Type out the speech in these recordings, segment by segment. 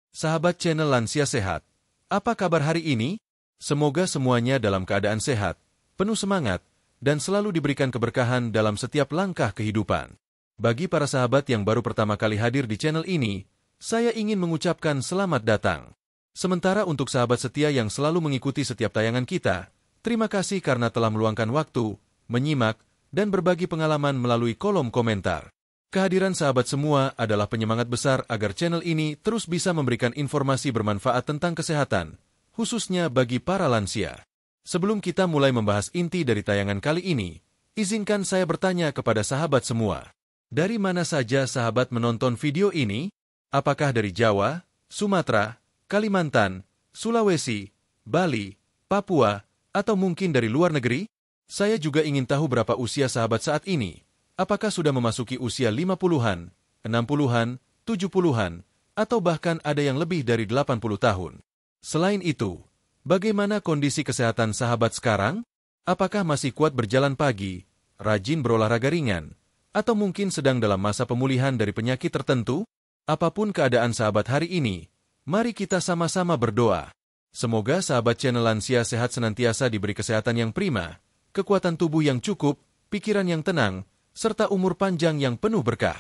Sahabat channel Lansia Sehat, apa kabar hari ini? Semoga semuanya dalam keadaan sehat, penuh semangat, dan selalu diberikan keberkahan dalam setiap langkah kehidupan. Bagi para sahabat yang baru pertama kali hadir di channel ini, saya ingin mengucapkan selamat datang. Sementara untuk sahabat setia yang selalu mengikuti setiap tayangan kita, terima kasih karena telah meluangkan waktu, menyimak, dan berbagi pengalaman melalui kolom komentar. Kehadiran sahabat semua adalah penyemangat besar agar channel ini terus bisa memberikan informasi bermanfaat tentang kesehatan, khususnya bagi para lansia. Sebelum kita mulai membahas inti dari tayangan kali ini, izinkan saya bertanya kepada sahabat semua. Dari mana saja sahabat menonton video ini? Apakah dari Jawa, Sumatera, Kalimantan, Sulawesi, Bali, Papua, atau mungkin dari luar negeri? Saya juga ingin tahu berapa usia sahabat saat ini. Apakah sudah memasuki usia 50-an, 60-an, 70-an, atau bahkan ada yang lebih dari 80 tahun? Selain itu, bagaimana kondisi kesehatan sahabat sekarang? Apakah masih kuat berjalan pagi, rajin berolahraga ringan, atau mungkin sedang dalam masa pemulihan dari penyakit tertentu? Apapun keadaan sahabat hari ini, mari kita sama-sama berdoa. Semoga sahabat channel Lansia Sehat senantiasa diberi kesehatan yang prima, kekuatan tubuh yang cukup, pikiran yang tenang, serta umur panjang yang penuh berkah.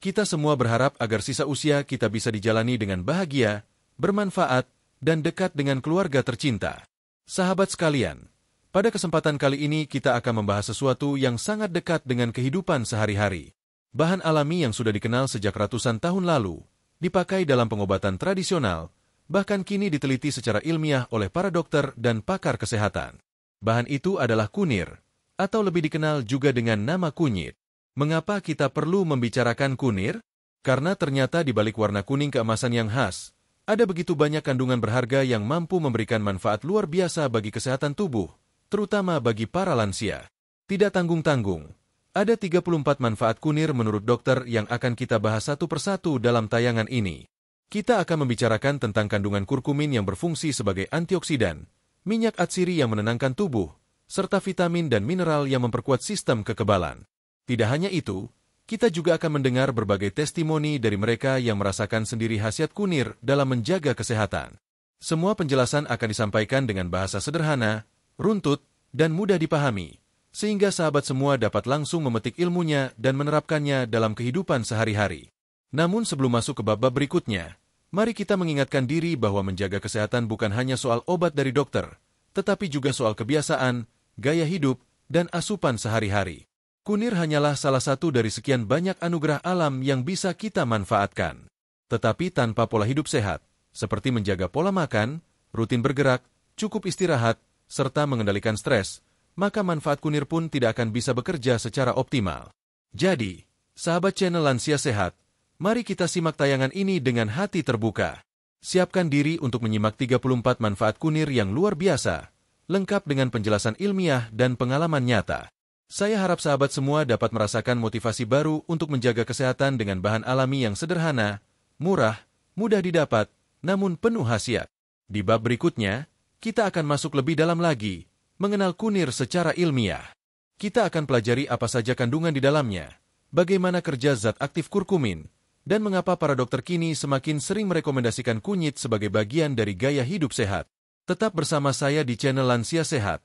Kita semua berharap agar sisa usia kita bisa dijalani dengan bahagia, bermanfaat, dan dekat dengan keluarga tercinta. Sahabat sekalian, pada kesempatan kali ini kita akan membahas sesuatu yang sangat dekat dengan kehidupan sehari-hari. Bahan alami yang sudah dikenal sejak ratusan tahun lalu, dipakai dalam pengobatan tradisional, bahkan kini diteliti secara ilmiah oleh para dokter dan pakar kesehatan. Bahan itu adalah kunir, atau lebih dikenal juga dengan nama kunyit. Mengapa kita perlu membicarakan kunir? Karena ternyata di balik warna kuning keemasan yang khas, ada begitu banyak kandungan berharga yang mampu memberikan manfaat luar biasa bagi kesehatan tubuh, terutama bagi para lansia. Tidak tanggung-tanggung, ada 34 manfaat kunir menurut dokter yang akan kita bahas satu persatu dalam tayangan ini. Kita akan membicarakan tentang kandungan kurkumin yang berfungsi sebagai antioksidan, minyak atsiri yang menenangkan tubuh, serta vitamin dan mineral yang memperkuat sistem kekebalan. Tidak hanya itu, kita juga akan mendengar berbagai testimoni dari mereka yang merasakan sendiri khasiat kunir dalam menjaga kesehatan. Semua penjelasan akan disampaikan dengan bahasa sederhana, runtut, dan mudah dipahami, sehingga sahabat semua dapat langsung memetik ilmunya dan menerapkannya dalam kehidupan sehari-hari. Namun sebelum masuk ke bab-bab berikutnya, mari kita mengingatkan diri bahwa menjaga kesehatan bukan hanya soal obat dari dokter, tetapi juga soal kebiasaan, gaya hidup, dan asupan sehari-hari. Kunir hanyalah salah satu dari sekian banyak anugerah alam yang bisa kita manfaatkan. Tetapi tanpa pola hidup sehat, seperti menjaga pola makan, rutin bergerak, cukup istirahat, serta mengendalikan stres, maka manfaat kunir pun tidak akan bisa bekerja secara optimal. Jadi, sahabat channel Lansia Sehat, mari kita simak tayangan ini dengan hati terbuka. Siapkan diri untuk menyimak 34 manfaat kunir yang luar biasa, lengkap dengan penjelasan ilmiah dan pengalaman nyata. Saya harap sahabat semua dapat merasakan motivasi baru untuk menjaga kesehatan dengan bahan alami yang sederhana, murah, mudah didapat, namun penuh khasiat. Di bab berikutnya, kita akan masuk lebih dalam lagi, mengenal kunir secara ilmiah. Kita akan pelajari apa saja kandungan di dalamnya, bagaimana kerja zat aktif kurkumin, dan mengapa para dokter kini semakin sering merekomendasikan kunyit sebagai bagian dari gaya hidup sehat. Tetap bersama saya di channel Lansia Sehat,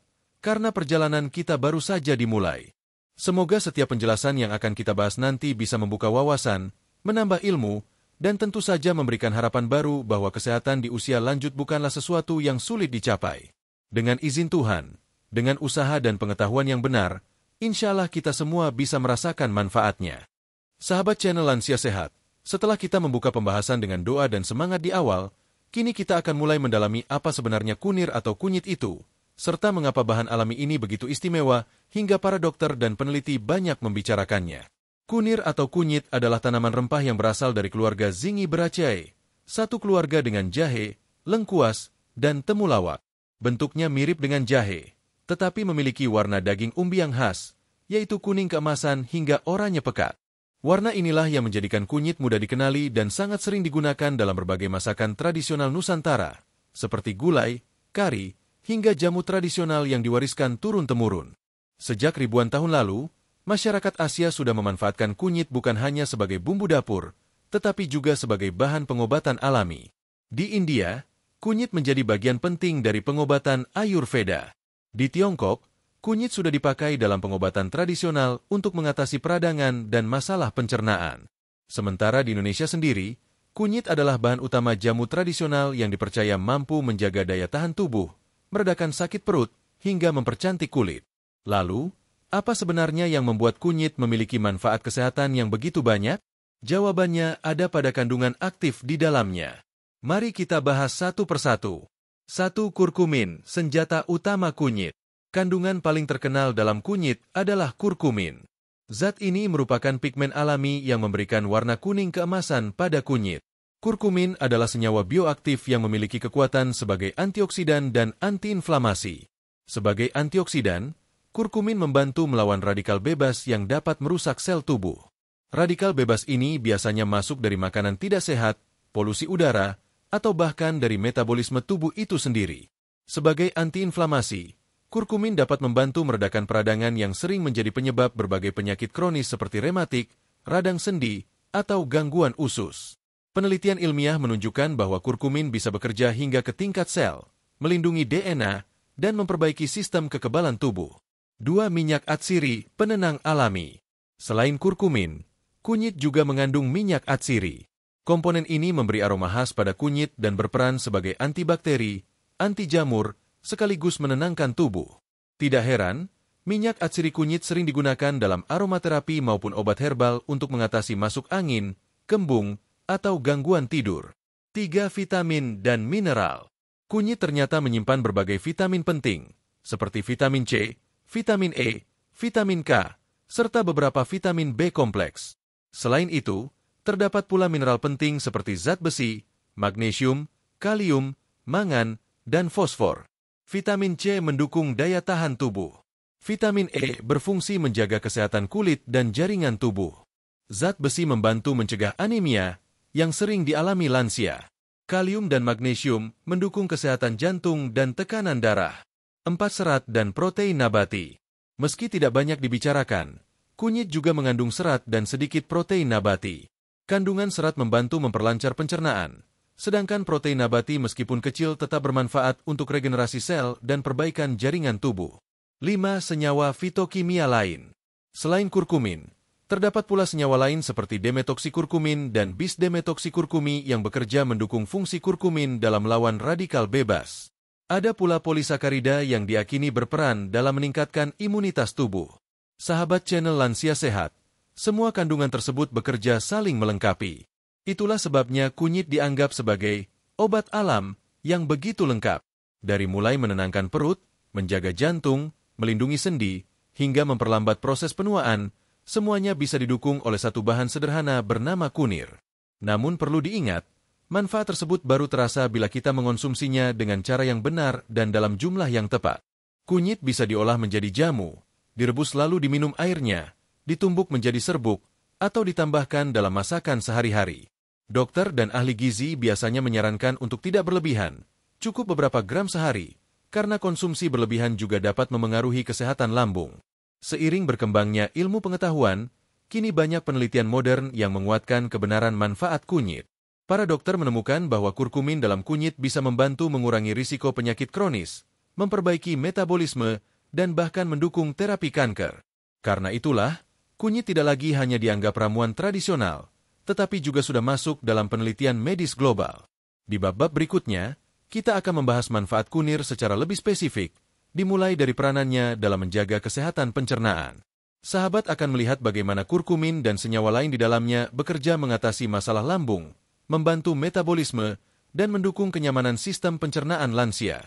karena perjalanan kita baru saja dimulai. Semoga setiap penjelasan yang akan kita bahas nanti bisa membuka wawasan, menambah ilmu, dan tentu saja memberikan harapan baru bahwa kesehatan di usia lanjut bukanlah sesuatu yang sulit dicapai. Dengan izin Tuhan, dengan usaha dan pengetahuan yang benar, insya Allah kita semua bisa merasakan manfaatnya. Sahabat channel Lansia Sehat, setelah kita membuka pembahasan dengan doa dan semangat di awal, kini kita akan mulai mendalami apa sebenarnya kunir atau kunyit itu, serta mengapa bahan alami ini begitu istimewa hingga para dokter dan peneliti banyak membicarakannya. Kunir atau kunyit adalah tanaman rempah yang berasal dari keluarga Zingiberaceae, satu keluarga dengan jahe, lengkuas, dan temulawak. Bentuknya mirip dengan jahe, tetapi memiliki warna daging umbi yang khas, yaitu kuning keemasan hingga oranye pekat. Warna inilah yang menjadikan kunyit mudah dikenali dan sangat sering digunakan dalam berbagai masakan tradisional Nusantara, seperti gulai, kari, hingga jamu tradisional yang diwariskan turun-temurun. Sejak ribuan tahun lalu, masyarakat Asia sudah memanfaatkan kunyit bukan hanya sebagai bumbu dapur, tetapi juga sebagai bahan pengobatan alami. Di India, kunyit menjadi bagian penting dari pengobatan Ayurveda. Di Tiongkok, kunyit sudah dipakai dalam pengobatan tradisional untuk mengatasi peradangan dan masalah pencernaan. Sementara di Indonesia sendiri, kunyit adalah bahan utama jamu tradisional yang dipercaya mampu menjaga daya tahan tubuh, meredakan sakit perut, hingga mempercantik kulit. Lalu, apa sebenarnya yang membuat kunyit memiliki manfaat kesehatan yang begitu banyak? Jawabannya ada pada kandungan aktif di dalamnya. Mari kita bahas satu persatu. 1. Kurkumin, senjata utama kunyit. Kandungan paling terkenal dalam kunyit adalah kurkumin. Zat ini merupakan pigmen alami yang memberikan warna kuning keemasan pada kunyit. Kurkumin adalah senyawa bioaktif yang memiliki kekuatan sebagai antioksidan dan antiinflamasi. Sebagai antioksidan, kurkumin membantu melawan radikal bebas yang dapat merusak sel tubuh. Radikal bebas ini biasanya masuk dari makanan tidak sehat, polusi udara, atau bahkan dari metabolisme tubuh itu sendiri. Sebagai antiinflamasi, kurkumin dapat membantu meredakan peradangan yang sering menjadi penyebab berbagai penyakit kronis seperti rematik, radang sendi, atau gangguan usus. Penelitian ilmiah menunjukkan bahwa kurkumin bisa bekerja hingga ke tingkat sel, melindungi DNA, dan memperbaiki sistem kekebalan tubuh. 2. Minyak atsiri, penenang alami. Selain kurkumin, kunyit juga mengandung minyak atsiri. Komponen ini memberi aroma khas pada kunyit dan berperan sebagai antibakteri, anti jamur, sekaligus menenangkan tubuh. Tidak heran, minyak atsiri kunyit sering digunakan dalam aromaterapi maupun obat herbal untuk mengatasi masuk angin, kembung, atau gangguan tidur. 3. Vitamin dan mineral. Kunyit ternyata menyimpan berbagai vitamin penting, seperti vitamin C, vitamin E, vitamin K, serta beberapa vitamin B kompleks. Selain itu, terdapat pula mineral penting seperti zat besi, magnesium, kalium, mangan, dan fosfor. Vitamin C mendukung daya tahan tubuh. Vitamin E berfungsi menjaga kesehatan kulit dan jaringan tubuh. Zat besi membantu mencegah anemia yang sering dialami lansia. Kalium dan magnesium mendukung kesehatan jantung dan tekanan darah. 4. Serat dan protein nabati. Meski tidak banyak dibicarakan, kunyit juga mengandung serat dan sedikit protein nabati. Kandungan serat membantu memperlancar pencernaan, sedangkan protein nabati meskipun kecil tetap bermanfaat untuk regenerasi sel dan perbaikan jaringan tubuh. 5. Senyawa fitokimia lain. Selain kurkumin, terdapat pula senyawa lain seperti demetoksikurkumin dan bis-demetoksikurkumi yang bekerja mendukung fungsi kurkumin dalam melawan radikal bebas. Ada pula polisakarida yang diakini berperan dalam meningkatkan imunitas tubuh. Sahabat channel Lansia Sehat, semua kandungan tersebut bekerja saling melengkapi. Itulah sebabnya kunyit dianggap sebagai obat alam yang begitu lengkap. Dari mulai menenangkan perut, menjaga jantung, melindungi sendi, hingga memperlambat proses penuaan, semuanya bisa didukung oleh satu bahan sederhana bernama kunir. Namun perlu diingat, manfaat tersebut baru terasa bila kita mengonsumsinya dengan cara yang benar dan dalam jumlah yang tepat. Kunyit bisa diolah menjadi jamu, direbus lalu diminum airnya, ditumbuk menjadi serbuk, atau ditambahkan dalam masakan sehari-hari. Dokter dan ahli gizi biasanya menyarankan untuk tidak berlebihan, cukup beberapa gram sehari, karena konsumsi berlebihan juga dapat memengaruhi kesehatan lambung. Seiring berkembangnya ilmu pengetahuan, kini banyak penelitian modern yang menguatkan kebenaran manfaat kunyit. Para dokter menemukan bahwa kurkumin dalam kunyit bisa membantu mengurangi risiko penyakit kronis, memperbaiki metabolisme, dan bahkan mendukung terapi kanker. Karena itulah, kunyit tidak lagi hanya dianggap ramuan tradisional, tetapi juga sudah masuk dalam penelitian medis global. Di bab-bab berikutnya, kita akan membahas manfaat kunir secara lebih spesifik, dimulai dari peranannya dalam menjaga kesehatan pencernaan. Sahabat akan melihat bagaimana kurkumin dan senyawa lain di dalamnya bekerja mengatasi masalah lambung, membantu metabolisme, dan mendukung kenyamanan sistem pencernaan lansia.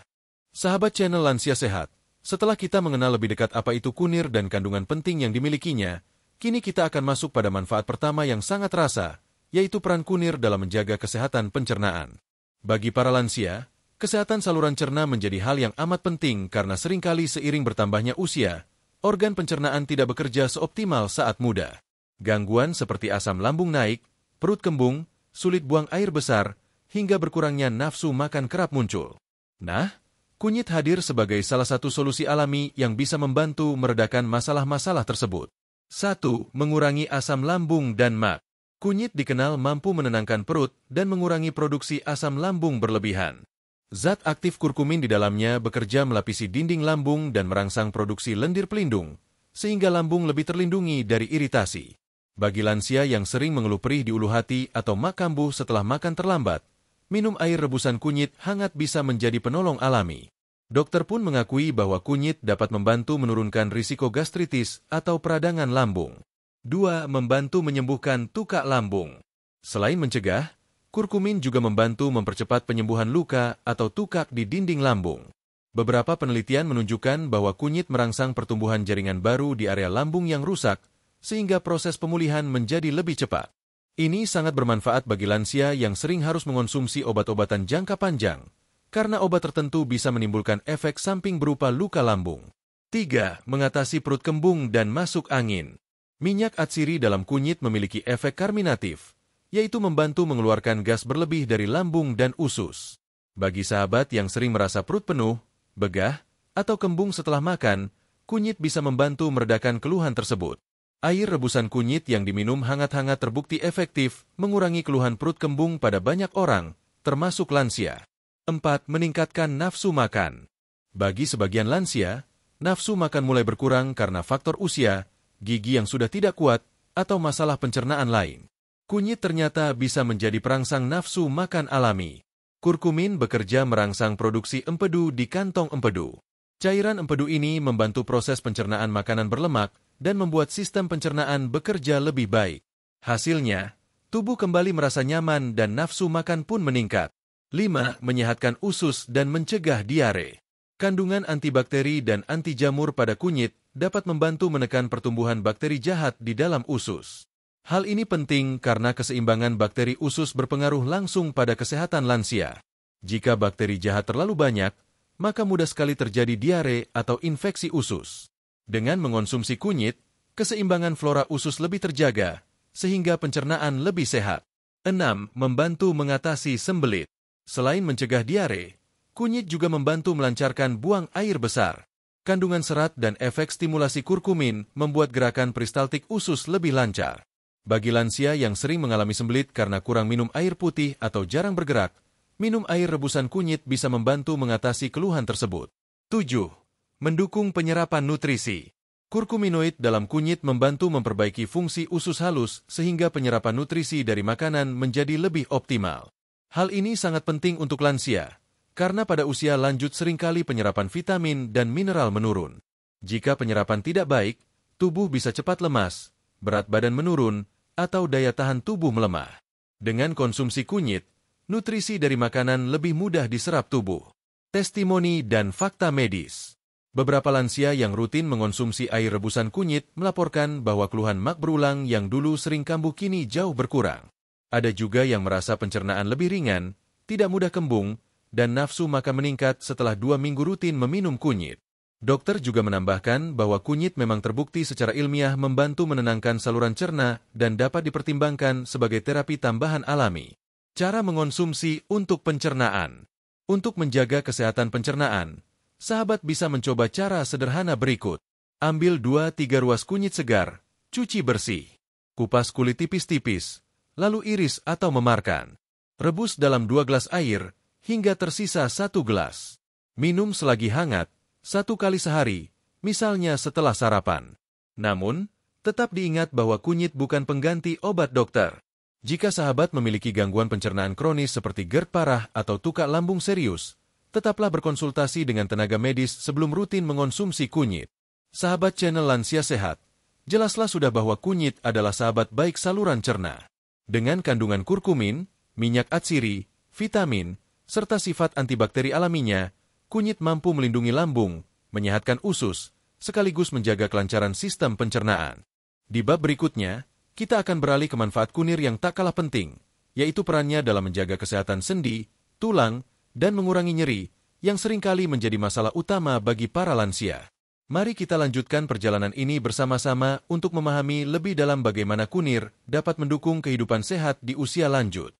Sahabat channel Lansia Sehat, setelah kita mengenal lebih dekat apa itu kunir dan kandungan penting yang dimilikinya, kini kita akan masuk pada manfaat pertama yang sangat terasa, yaitu peran kunir dalam menjaga kesehatan pencernaan. Bagi para lansia, kesehatan saluran cerna menjadi hal yang amat penting karena seringkali seiring bertambahnya usia, organ pencernaan tidak bekerja seoptimal saat muda. Gangguan seperti asam lambung naik, perut kembung, sulit buang air besar, hingga berkurangnya nafsu makan kerap muncul. Nah, kunyit hadir sebagai salah satu solusi alami yang bisa membantu meredakan masalah-masalah tersebut. 1. Mengurangi asam lambung dan MAG. Kunyit dikenal mampu menenangkan perut dan mengurangi produksi asam lambung berlebihan. Zat aktif kurkumin di dalamnya bekerja melapisi dinding lambung dan merangsang produksi lendir pelindung, sehingga lambung lebih terlindungi dari iritasi. Bagi lansia yang sering mengeluh perih di ulu hati atau mak kambuh setelah makan terlambat, minum air rebusan kunyit hangat bisa menjadi penolong alami. Dokter pun mengakui bahwa kunyit dapat membantu menurunkan risiko gastritis atau peradangan lambung. 2. Membantu menyembuhkan tukak lambung. Selain mencegah, kurkumin juga membantu mempercepat penyembuhan luka atau tukak di dinding lambung. Beberapa penelitian menunjukkan bahwa kunyit merangsang pertumbuhan jaringan baru di area lambung yang rusak, sehingga proses pemulihan menjadi lebih cepat. Ini sangat bermanfaat bagi lansia yang sering harus mengonsumsi obat-obatan jangka panjang, karena obat tertentu bisa menimbulkan efek samping berupa luka lambung. 3. Mengatasi perut kembung dan masuk angin. Minyak atsiri dalam kunyit memiliki efek karminatif, yaitu membantu mengeluarkan gas berlebih dari lambung dan usus. Bagi sahabat yang sering merasa perut penuh, begah, atau kembung setelah makan, kunyit bisa membantu meredakan keluhan tersebut. Air rebusan kunyit yang diminum hangat-hangat terbukti efektif mengurangi keluhan perut kembung pada banyak orang, termasuk lansia. 4. Meningkatkan nafsu makan. Bagi sebagian lansia, nafsu makan mulai berkurang karena faktor usia, gigi yang sudah tidak kuat, atau masalah pencernaan lain. Kunyit ternyata bisa menjadi perangsang nafsu makan alami. Kurkumin bekerja merangsang produksi empedu di kantong empedu. Cairan empedu ini membantu proses pencernaan makanan berlemak dan membuat sistem pencernaan bekerja lebih baik. Hasilnya, tubuh kembali merasa nyaman dan nafsu makan pun meningkat. 5. Menyehatkan usus dan mencegah diare. Kandungan antibakteri dan anti jamur pada kunyit dapat membantu menekan pertumbuhan bakteri jahat di dalam usus. Hal ini penting karena keseimbangan bakteri usus berpengaruh langsung pada kesehatan lansia. Jika bakteri jahat terlalu banyak, maka mudah sekali terjadi diare atau infeksi usus. Dengan mengonsumsi kunyit, keseimbangan flora usus lebih terjaga, sehingga pencernaan lebih sehat. 6. Membantu mengatasi sembelit. Selain mencegah diare, kunyit juga membantu melancarkan buang air besar. Kandungan serat dan efek stimulasi kurkumin membuat gerakan peristaltik usus lebih lancar. Bagi lansia yang sering mengalami sembelit karena kurang minum air putih atau jarang bergerak, minum air rebusan kunyit bisa membantu mengatasi keluhan tersebut. 7. Mendukung penyerapan nutrisi. Kurkuminoid dalam kunyit membantu memperbaiki fungsi usus halus sehingga penyerapan nutrisi dari makanan menjadi lebih optimal. Hal ini sangat penting untuk lansia, karena pada usia lanjut seringkali penyerapan vitamin dan mineral menurun. Jika penyerapan tidak baik, tubuh bisa cepat lemas, berat badan menurun, atau daya tahan tubuh melemah. Dengan konsumsi kunyit, nutrisi dari makanan lebih mudah diserap tubuh. Testimoni dan fakta medis. Beberapa lansia yang rutin mengonsumsi air rebusan kunyit melaporkan bahwa keluhan mak berulang yang dulu sering kambuh kini jauh berkurang. Ada juga yang merasa pencernaan lebih ringan, tidak mudah kembung, dan nafsu makan meningkat setelah 2 minggu rutin meminum kunyit. Dokter juga menambahkan bahwa kunyit memang terbukti secara ilmiah membantu menenangkan saluran cerna dan dapat dipertimbangkan sebagai terapi tambahan alami. Cara mengonsumsi untuk pencernaan. Untuk menjaga kesehatan pencernaan, sahabat bisa mencoba cara sederhana berikut. Ambil 2-3 ruas kunyit segar, cuci bersih. Kupas kulit tipis-tipis, lalu iris atau memarkan. Rebus dalam 2 gelas air, hingga tersisa 1 gelas. Minum selagi hangat, 1 kali sehari, misalnya setelah sarapan. Namun, tetap diingat bahwa kunyit bukan pengganti obat dokter. Jika sahabat memiliki gangguan pencernaan kronis seperti GERD parah atau tukak lambung serius, tetaplah berkonsultasi dengan tenaga medis sebelum rutin mengonsumsi kunyit. Sahabat channel Lansia Sehat, jelaslah sudah bahwa kunyit adalah sahabat baik saluran cerna. Dengan kandungan kurkumin, minyak atsiri, vitamin, serta sifat antibakteri alaminya, kunyit mampu melindungi lambung, menyehatkan usus, sekaligus menjaga kelancaran sistem pencernaan. Di bab berikutnya, kita akan beralih ke manfaat kunir yang tak kalah penting, yaitu perannya dalam menjaga kesehatan sendi, tulang, dan mengurangi nyeri, yang seringkali menjadi masalah utama bagi para lansia. Mari kita lanjutkan perjalanan ini bersama-sama untuk memahami lebih dalam bagaimana kunir dapat mendukung kehidupan sehat di usia lanjut.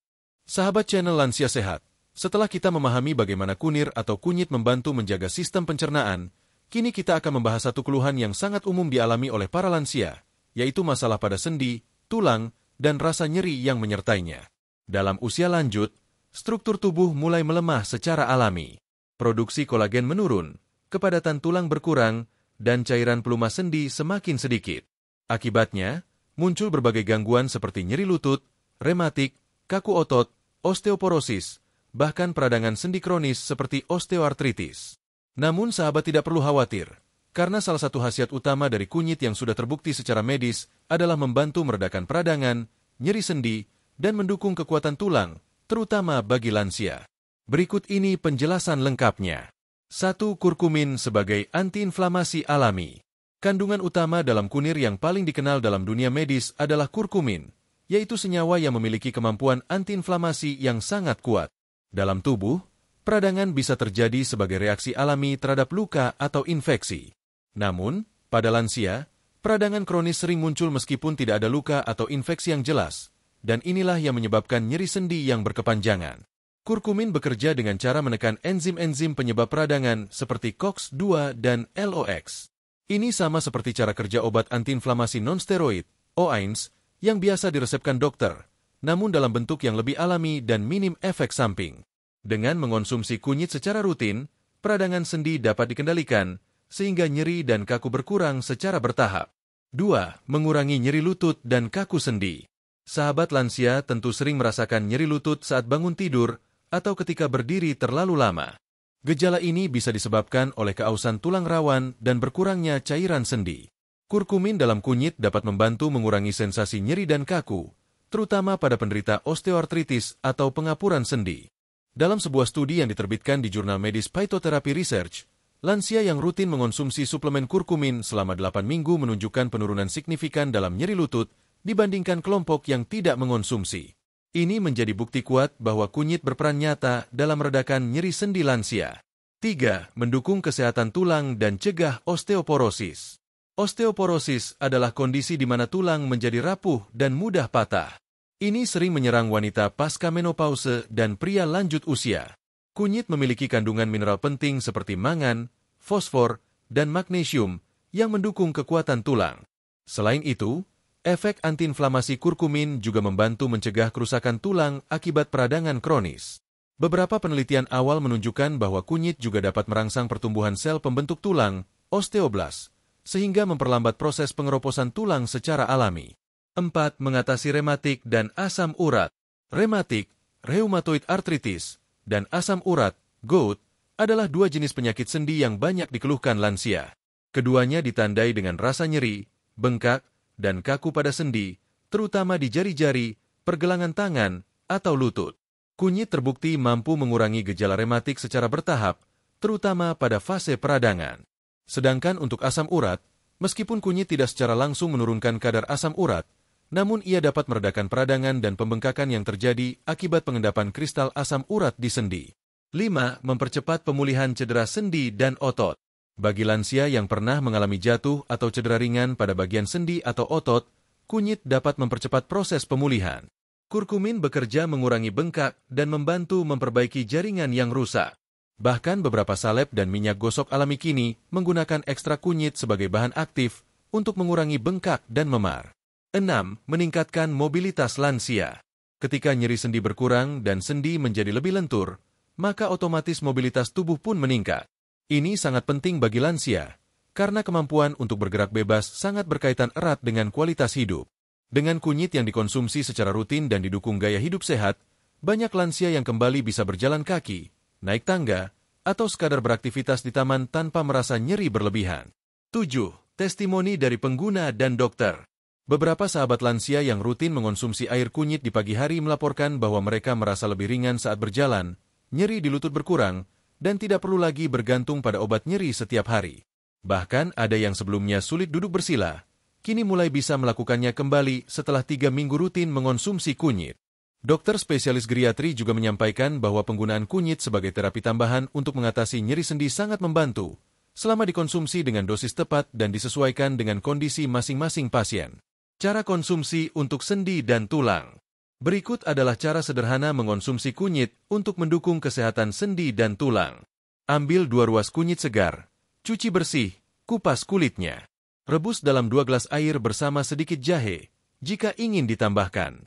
Sahabat channel Lansia Sehat, setelah kita memahami bagaimana kunir atau kunyit membantu menjaga sistem pencernaan, kini kita akan membahas satu keluhan yang sangat umum dialami oleh para lansia, yaitu masalah pada sendi, tulang, dan rasa nyeri yang menyertainya. Dalam usia lanjut, struktur tubuh mulai melemah secara alami. Produksi kolagen menurun, kepadatan tulang berkurang, dan cairan pelumas sendi semakin sedikit. Akibatnya, muncul berbagai gangguan seperti nyeri lutut, rematik, kaku otot, osteoporosis, bahkan peradangan sendi kronis seperti osteoartritis. Namun sahabat tidak perlu khawatir, karena salah satu khasiat utama dari kunyit yang sudah terbukti secara medis adalah membantu meredakan peradangan, nyeri sendi, dan mendukung kekuatan tulang, terutama bagi lansia. Berikut ini penjelasan lengkapnya. 1. Kurkumin sebagai antiinflamasi alami. Kandungan utama dalam kunir yang paling dikenal dalam dunia medis adalah kurkumin, yaitu senyawa yang memiliki kemampuan antiinflamasi yang sangat kuat. Dalam tubuh, peradangan bisa terjadi sebagai reaksi alami terhadap luka atau infeksi. Namun, pada lansia, peradangan kronis sering muncul meskipun tidak ada luka atau infeksi yang jelas, dan inilah yang menyebabkan nyeri sendi yang berkepanjangan. Kurkumin bekerja dengan cara menekan enzim-enzim penyebab peradangan seperti COX-2 dan LOX. Ini sama seperti cara kerja obat antiinflamasi non-steroid, OAINS, yang biasa diresepkan dokter, namun dalam bentuk yang lebih alami dan minim efek samping. Dengan mengonsumsi kunyit secara rutin, peradangan sendi dapat dikendalikan, sehingga nyeri dan kaku berkurang secara bertahap. 2. Mengurangi nyeri lutut dan kaku sendi. Sahabat lansia tentu sering merasakan nyeri lutut saat bangun tidur atau ketika berdiri terlalu lama. Gejala ini bisa disebabkan oleh keausan tulang rawan dan berkurangnya cairan sendi. Kurkumin dalam kunyit dapat membantu mengurangi sensasi nyeri dan kaku, terutama pada penderita osteoartritis atau pengapuran sendi. Dalam sebuah studi yang diterbitkan di jurnal medis Phytotherapy Research, lansia yang rutin mengonsumsi suplemen kurkumin selama 8 minggu menunjukkan penurunan signifikan dalam nyeri lutut dibandingkan kelompok yang tidak mengonsumsi. Ini menjadi bukti kuat bahwa kunyit berperan nyata dalam meredakan nyeri sendi lansia. 3. Mendukung kesehatan tulang dan cegah osteoporosis. Osteoporosis adalah kondisi di mana tulang menjadi rapuh dan mudah patah. Ini sering menyerang wanita pasca menopause dan pria lanjut usia. Kunyit memiliki kandungan mineral penting seperti mangan, fosfor, dan magnesium yang mendukung kekuatan tulang. Selain itu, efek antiinflamasi kurkumin juga membantu mencegah kerusakan tulang akibat peradangan kronis. Beberapa penelitian awal menunjukkan bahwa kunyit juga dapat merangsang pertumbuhan sel pembentuk tulang, osteoblas, sehingga memperlambat proses pengeroposan tulang secara alami. 4. Mengatasi rematik dan asam urat. Rematik, rheumatoid arthritis, dan asam urat, gout, adalah dua jenis penyakit sendi yang banyak dikeluhkan lansia. Keduanya ditandai dengan rasa nyeri, bengkak, dan kaku pada sendi, terutama di jari-jari, pergelangan tangan, atau lutut. Kunyit terbukti mampu mengurangi gejala rematik secara bertahap, terutama pada fase peradangan. Sedangkan untuk asam urat, meskipun kunyit tidak secara langsung menurunkan kadar asam urat, namun ia dapat meredakan peradangan dan pembengkakan yang terjadi akibat pengendapan kristal asam urat di sendi. 5. Mempercepat pemulihan cedera sendi dan otot. Bagi lansia yang pernah mengalami jatuh atau cedera ringan pada bagian sendi atau otot, kunyit dapat mempercepat proses pemulihan. Kurkumin bekerja mengurangi bengkak dan membantu memperbaiki jaringan yang rusak. Bahkan beberapa salep dan minyak gosok alami kini menggunakan ekstrak kunyit sebagai bahan aktif untuk mengurangi bengkak dan memar. 6. Meningkatkan mobilitas lansia. Ketika nyeri sendi berkurang dan sendi menjadi lebih lentur, maka otomatis mobilitas tubuh pun meningkat. Ini sangat penting bagi lansia, karena kemampuan untuk bergerak bebas sangat berkaitan erat dengan kualitas hidup. Dengan kunyit yang dikonsumsi secara rutin dan didukung gaya hidup sehat, banyak lansia yang kembali bisa berjalan kaki, naik tangga, atau sekadar beraktivitas di taman tanpa merasa nyeri berlebihan. 7. Testimoni dari pengguna dan dokter. Beberapa sahabat lansia yang rutin mengonsumsi air kunyit di pagi hari melaporkan bahwa mereka merasa lebih ringan saat berjalan, nyeri di lutut berkurang, dan tidak perlu lagi bergantung pada obat nyeri setiap hari. Bahkan ada yang sebelumnya sulit duduk bersila, kini mulai bisa melakukannya kembali setelah 3 minggu rutin mengonsumsi kunyit. Dokter spesialis geriatri juga menyampaikan bahwa penggunaan kunyit sebagai terapi tambahan untuk mengatasi nyeri sendi sangat membantu, selama dikonsumsi dengan dosis tepat dan disesuaikan dengan kondisi masing-masing pasien. Cara konsumsi untuk sendi dan tulang. Berikut adalah cara sederhana mengonsumsi kunyit untuk mendukung kesehatan sendi dan tulang. Ambil 2 ruas kunyit segar, cuci bersih, kupas kulitnya. Rebus dalam 2 gelas air bersama sedikit jahe, jika ingin ditambahkan.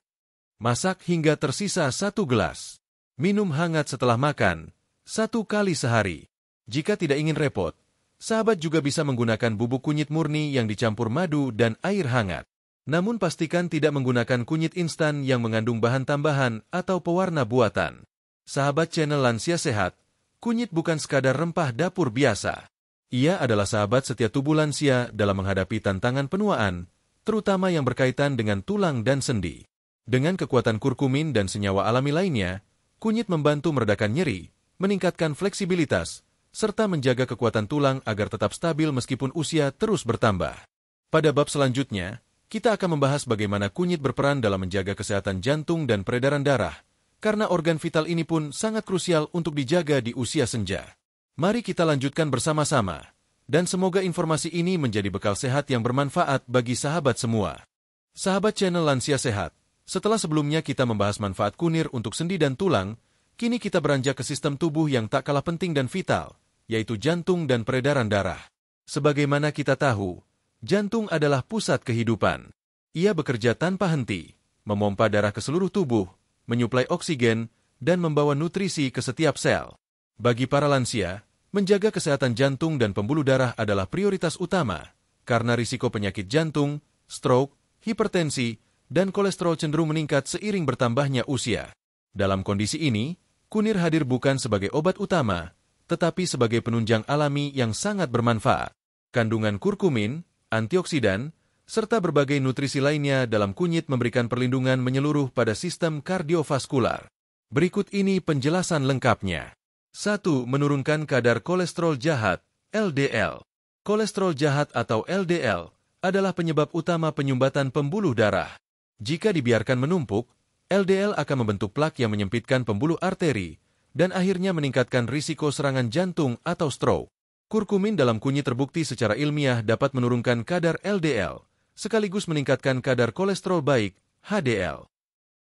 Masak hingga tersisa 1 gelas. Minum hangat setelah makan, 1 kali sehari. Jika tidak ingin repot, sahabat juga bisa menggunakan bubuk kunyit murni yang dicampur madu dan air hangat. Namun pastikan tidak menggunakan kunyit instan yang mengandung bahan tambahan atau pewarna buatan. Sahabat channel Lansia Sehat, kunyit bukan sekadar rempah dapur biasa. Ia adalah sahabat setia tubuh lansia dalam menghadapi tantangan penuaan, terutama yang berkaitan dengan tulang dan sendi. Dengan kekuatan kurkumin dan senyawa alami lainnya, kunyit membantu meredakan nyeri, meningkatkan fleksibilitas, serta menjaga kekuatan tulang agar tetap stabil meskipun usia terus bertambah. Pada bab selanjutnya, kita akan membahas bagaimana kunyit berperan dalam menjaga kesehatan jantung dan peredaran darah, karena organ vital ini pun sangat krusial untuk dijaga di usia senja. Mari kita lanjutkan bersama-sama, dan semoga informasi ini menjadi bekal sehat yang bermanfaat bagi sahabat semua. Sahabat channel Lansia Sehat, setelah sebelumnya kita membahas manfaat kunir untuk sendi dan tulang, kini kita beranjak ke sistem tubuh yang tak kalah penting dan vital, yaitu jantung dan peredaran darah. Sebagaimana kita tahu, jantung adalah pusat kehidupan. Ia bekerja tanpa henti, memompa darah ke seluruh tubuh, menyuplai oksigen, dan membawa nutrisi ke setiap sel. Bagi para lansia, menjaga kesehatan jantung dan pembuluh darah adalah prioritas utama, karena risiko penyakit jantung, stroke, hipertensi, dan kolesterol cenderung meningkat seiring bertambahnya usia. Dalam kondisi ini, kunir hadir bukan sebagai obat utama, tetapi sebagai penunjang alami yang sangat bermanfaat. Kandungan kurkumin, antioksidan, serta berbagai nutrisi lainnya dalam kunyit memberikan perlindungan menyeluruh pada sistem kardiovaskular. Berikut ini penjelasan lengkapnya. 1. Menurunkan kadar kolesterol jahat, LDL. Kolesterol jahat atau LDL adalah penyebab utama penyumbatan pembuluh darah. Jika dibiarkan menumpuk, LDL akan membentuk plak yang menyempitkan pembuluh arteri dan akhirnya meningkatkan risiko serangan jantung atau stroke. Kurkumin dalam kunyit terbukti secara ilmiah dapat menurunkan kadar LDL, sekaligus meningkatkan kadar kolesterol baik, HDL.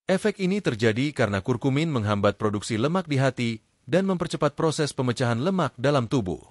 Efek ini terjadi karena kurkumin menghambat produksi lemak di hati dan mempercepat proses pemecahan lemak dalam tubuh.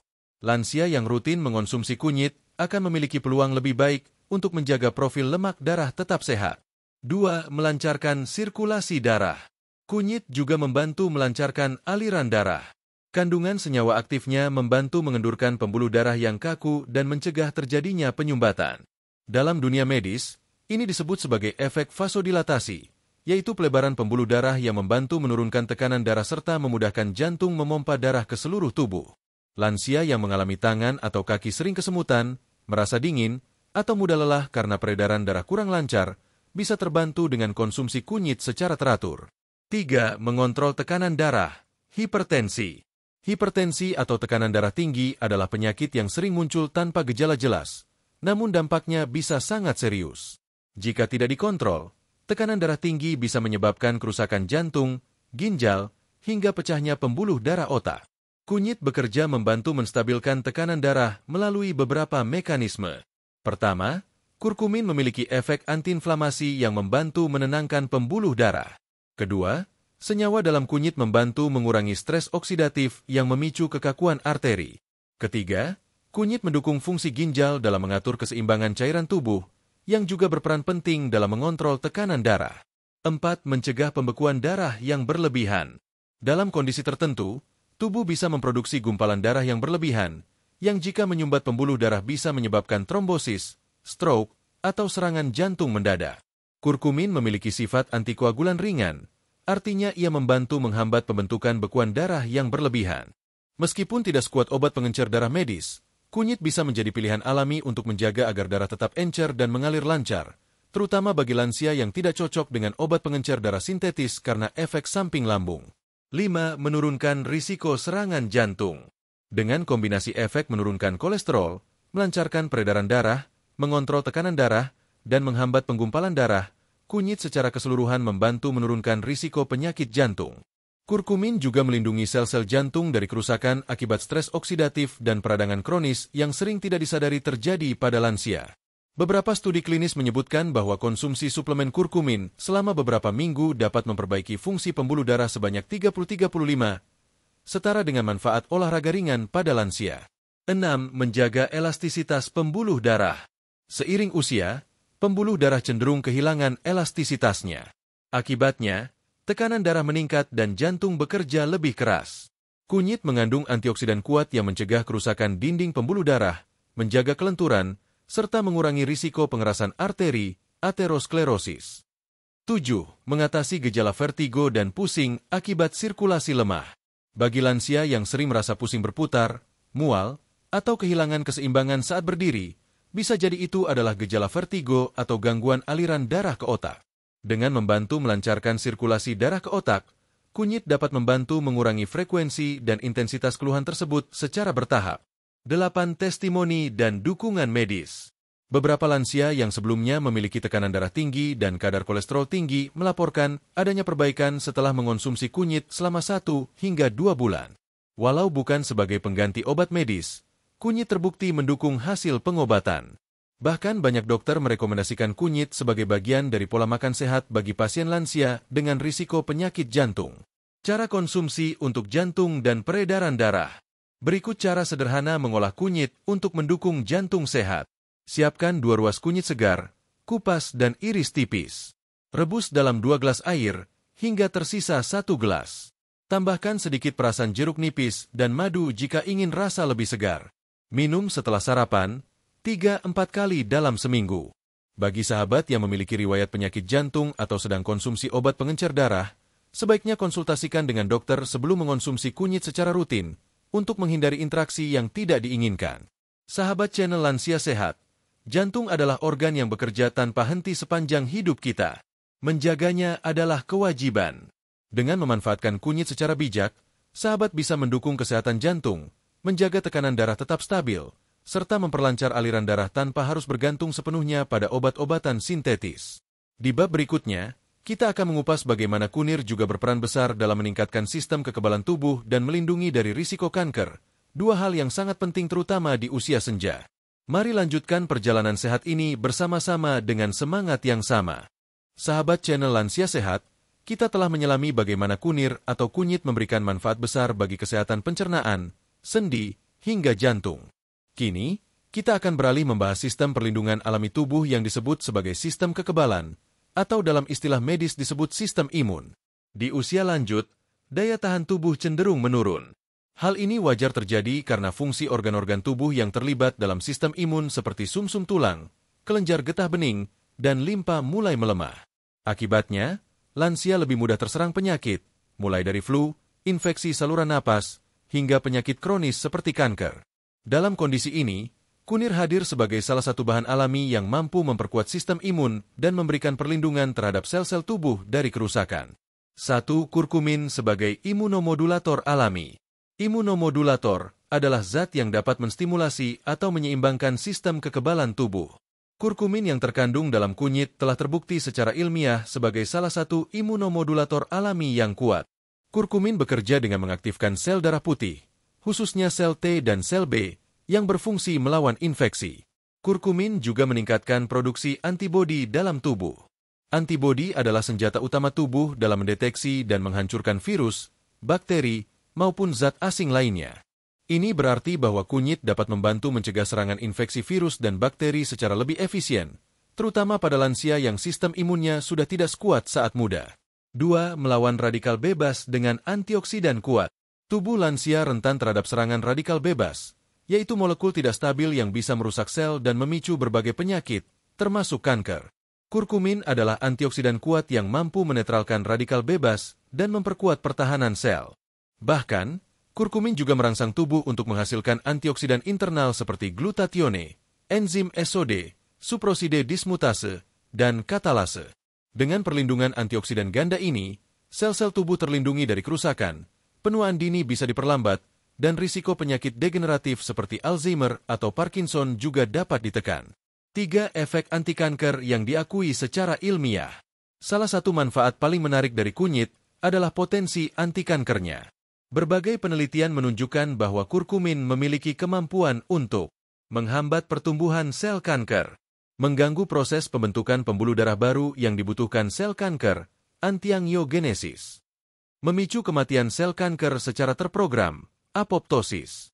Lansia yang rutin mengonsumsi kunyit akan memiliki peluang lebih baik untuk menjaga profil lemak darah tetap sehat. 2. Melancarkan sirkulasi darah. Kunyit juga membantu melancarkan aliran darah. Kandungan senyawa aktifnya membantu mengendurkan pembuluh darah yang kaku dan mencegah terjadinya penyumbatan. Dalam dunia medis, ini disebut sebagai efek vasodilatasi, yaitu pelebaran pembuluh darah yang membantu menurunkan tekanan darah serta memudahkan jantung memompa darah ke seluruh tubuh. Lansia yang mengalami tangan atau kaki sering kesemutan, merasa dingin, atau mudah lelah karena peredaran darah kurang lancar, bisa terbantu dengan konsumsi kunyit secara teratur. 3. Mengontrol tekanan darah, hipertensi. Hipertensi atau tekanan darah tinggi adalah penyakit yang sering muncul tanpa gejala jelas, namun dampaknya bisa sangat serius. Jika tidak dikontrol, tekanan darah tinggi bisa menyebabkan kerusakan jantung, ginjal, hingga pecahnya pembuluh darah otak. Kunyit bekerja membantu menstabilkan tekanan darah melalui beberapa mekanisme. Pertama, kurkumin memiliki efek antiinflamasi yang membantu menenangkan pembuluh darah. Kedua, senyawa dalam kunyit membantu mengurangi stres oksidatif yang memicu kekakuan arteri. Ketiga, kunyit mendukung fungsi ginjal dalam mengatur keseimbangan cairan tubuh, yang juga berperan penting dalam mengontrol tekanan darah. 4. Mencegah pembekuan darah yang berlebihan. Dalam kondisi tertentu, tubuh bisa memproduksi gumpalan darah yang berlebihan, yang jika menyumbat pembuluh darah bisa menyebabkan trombosis, stroke, atau serangan jantung mendadak. Kurkumin memiliki sifat antikoagulan ringan, artinya ia membantu menghambat pembentukan bekuan darah yang berlebihan. Meskipun tidak sekuat obat pengencer darah medis, kunyit bisa menjadi pilihan alami untuk menjaga agar darah tetap encer dan mengalir lancar, terutama bagi lansia yang tidak cocok dengan obat pengencer darah sintetis karena efek samping lambung. 5. Menurunkan risiko serangan jantung. Dengan kombinasi efek menurunkan kolesterol, melancarkan peredaran darah, mengontrol tekanan darah, dan menghambat penggumpalan darah, kunyit secara keseluruhan membantu menurunkan risiko penyakit jantung. Kurkumin juga melindungi sel-sel jantung dari kerusakan akibat stres oksidatif dan peradangan kronis yang sering tidak disadari terjadi pada lansia. Beberapa studi klinis menyebutkan bahwa konsumsi suplemen kurkumin selama beberapa minggu dapat memperbaiki fungsi pembuluh darah sebanyak 30-35, setara dengan manfaat olahraga ringan pada lansia. 6. Menjaga elastisitas pembuluh darah. Seiring usia, pembuluh darah cenderung kehilangan elastisitasnya. Akibatnya, tekanan darah meningkat dan jantung bekerja lebih keras. Kunyit mengandung antioksidan kuat yang mencegah kerusakan dinding pembuluh darah, menjaga kelenturan, serta mengurangi risiko pengerasan arteri, aterosklerosis. 7. Mengatasi gejala vertigo dan pusing akibat sirkulasi lemah. Bagi lansia yang sering merasa pusing berputar, mual, atau kehilangan keseimbangan saat berdiri, bisa jadi itu adalah gejala vertigo atau gangguan aliran darah ke otak. Dengan membantu melancarkan sirkulasi darah ke otak, kunyit dapat membantu mengurangi frekuensi dan intensitas keluhan tersebut secara bertahap. 8. Testimoni dan dukungan medis. Beberapa lansia yang sebelumnya memiliki tekanan darah tinggi dan kadar kolesterol tinggi melaporkan adanya perbaikan setelah mengonsumsi kunyit selama 1 hingga 2 bulan. Walau bukan sebagai pengganti obat medis, kunyit terbukti mendukung hasil pengobatan. Bahkan banyak dokter merekomendasikan kunyit sebagai bagian dari pola makan sehat bagi pasien lansia dengan risiko penyakit jantung. Cara konsumsi untuk jantung dan peredaran darah. Berikut cara sederhana mengolah kunyit untuk mendukung jantung sehat. Siapkan 2 ruas kunyit segar, kupas dan iris tipis. Rebus dalam 2 gelas air hingga tersisa 1 gelas. Tambahkan sedikit perasan jeruk nipis dan madu jika ingin rasa lebih segar. Minum setelah sarapan, 3-4 kali dalam seminggu. Bagi sahabat yang memiliki riwayat penyakit jantung atau sedang konsumsi obat pengencer darah, sebaiknya konsultasikan dengan dokter sebelum mengonsumsi kunyit secara rutin untuk menghindari interaksi yang tidak diinginkan. Sahabat channel Lansia Sehat, jantung adalah organ yang bekerja tanpa henti sepanjang hidup kita. Menjaganya adalah kewajiban. Dengan memanfaatkan kunyit secara bijak, sahabat bisa mendukung kesehatan jantung, menjaga tekanan darah tetap stabil, serta memperlancar aliran darah tanpa harus bergantung sepenuhnya pada obat-obatan sintetis. Di bab berikutnya, kita akan mengupas bagaimana kunir juga berperan besar dalam meningkatkan sistem kekebalan tubuh dan melindungi dari risiko kanker, 2 hal yang sangat penting terutama di usia senja. Mari lanjutkan perjalanan sehat ini bersama-sama dengan semangat yang sama. Sahabat channel Lansia Sehat, kita telah menyelami bagaimana kunir atau kunyit memberikan manfaat besar bagi kesehatan pencernaan, sendi, hingga jantung. Kini, kita akan beralih membahas sistem perlindungan alami tubuh yang disebut sebagai sistem kekebalan, atau dalam istilah medis disebut sistem imun. Di usia lanjut, daya tahan tubuh cenderung menurun. Hal ini wajar terjadi karena fungsi organ-organ tubuh yang terlibat dalam sistem imun seperti sumsum tulang, kelenjar getah bening, dan limpa mulai melemah. Akibatnya, lansia lebih mudah terserang penyakit, mulai dari flu, infeksi saluran napas, hingga penyakit kronis seperti kanker. Dalam kondisi ini, kunir hadir sebagai salah satu bahan alami yang mampu memperkuat sistem imun dan memberikan perlindungan terhadap sel-sel tubuh dari kerusakan. 1. Kurkumin sebagai imunomodulator alami. Imunomodulator adalah zat yang dapat menstimulasi atau menyeimbangkan sistem kekebalan tubuh. Kurkumin yang terkandung dalam kunyit telah terbukti secara ilmiah sebagai salah satu imunomodulator alami yang kuat. Kurkumin bekerja dengan mengaktifkan sel darah putih, khususnya sel T dan sel B, yang berfungsi melawan infeksi. Kurkumin juga meningkatkan produksi antibodi dalam tubuh. Antibodi adalah senjata utama tubuh dalam mendeteksi dan menghancurkan virus, bakteri, maupun zat asing lainnya. Ini berarti bahwa kunyit dapat membantu mencegah serangan infeksi virus dan bakteri secara lebih efisien, terutama pada lansia yang sistem imunnya sudah tidak sekuat saat muda. 2. Melawan radikal bebas dengan antioksidan kuat. Tubuh lansia rentan terhadap serangan radikal bebas, yaitu molekul tidak stabil yang bisa merusak sel dan memicu berbagai penyakit, termasuk kanker. Kurkumin adalah antioksidan kuat yang mampu menetralkan radikal bebas dan memperkuat pertahanan sel. Bahkan, kurkumin juga merangsang tubuh untuk menghasilkan antioksidan internal seperti glutatione, enzim SOD, suproside dismutase, dan katalase. Dengan perlindungan antioksidan ganda ini, sel-sel tubuh terlindungi dari kerusakan, penuaan dini bisa diperlambat, dan risiko penyakit degeneratif seperti Alzheimer atau Parkinson juga dapat ditekan. 3. Efek anti-kanker yang diakui secara ilmiah. Salah satu manfaat paling menarik dari kunyit adalah potensi anti-kankernya. Berbagai penelitian menunjukkan bahwa kurkumin memiliki kemampuan untuk menghambat pertumbuhan sel kanker, mengganggu proses pembentukan pembuluh darah baru yang dibutuhkan sel kanker, antiangiogenesis, memicu kematian sel kanker secara terprogram, apoptosis.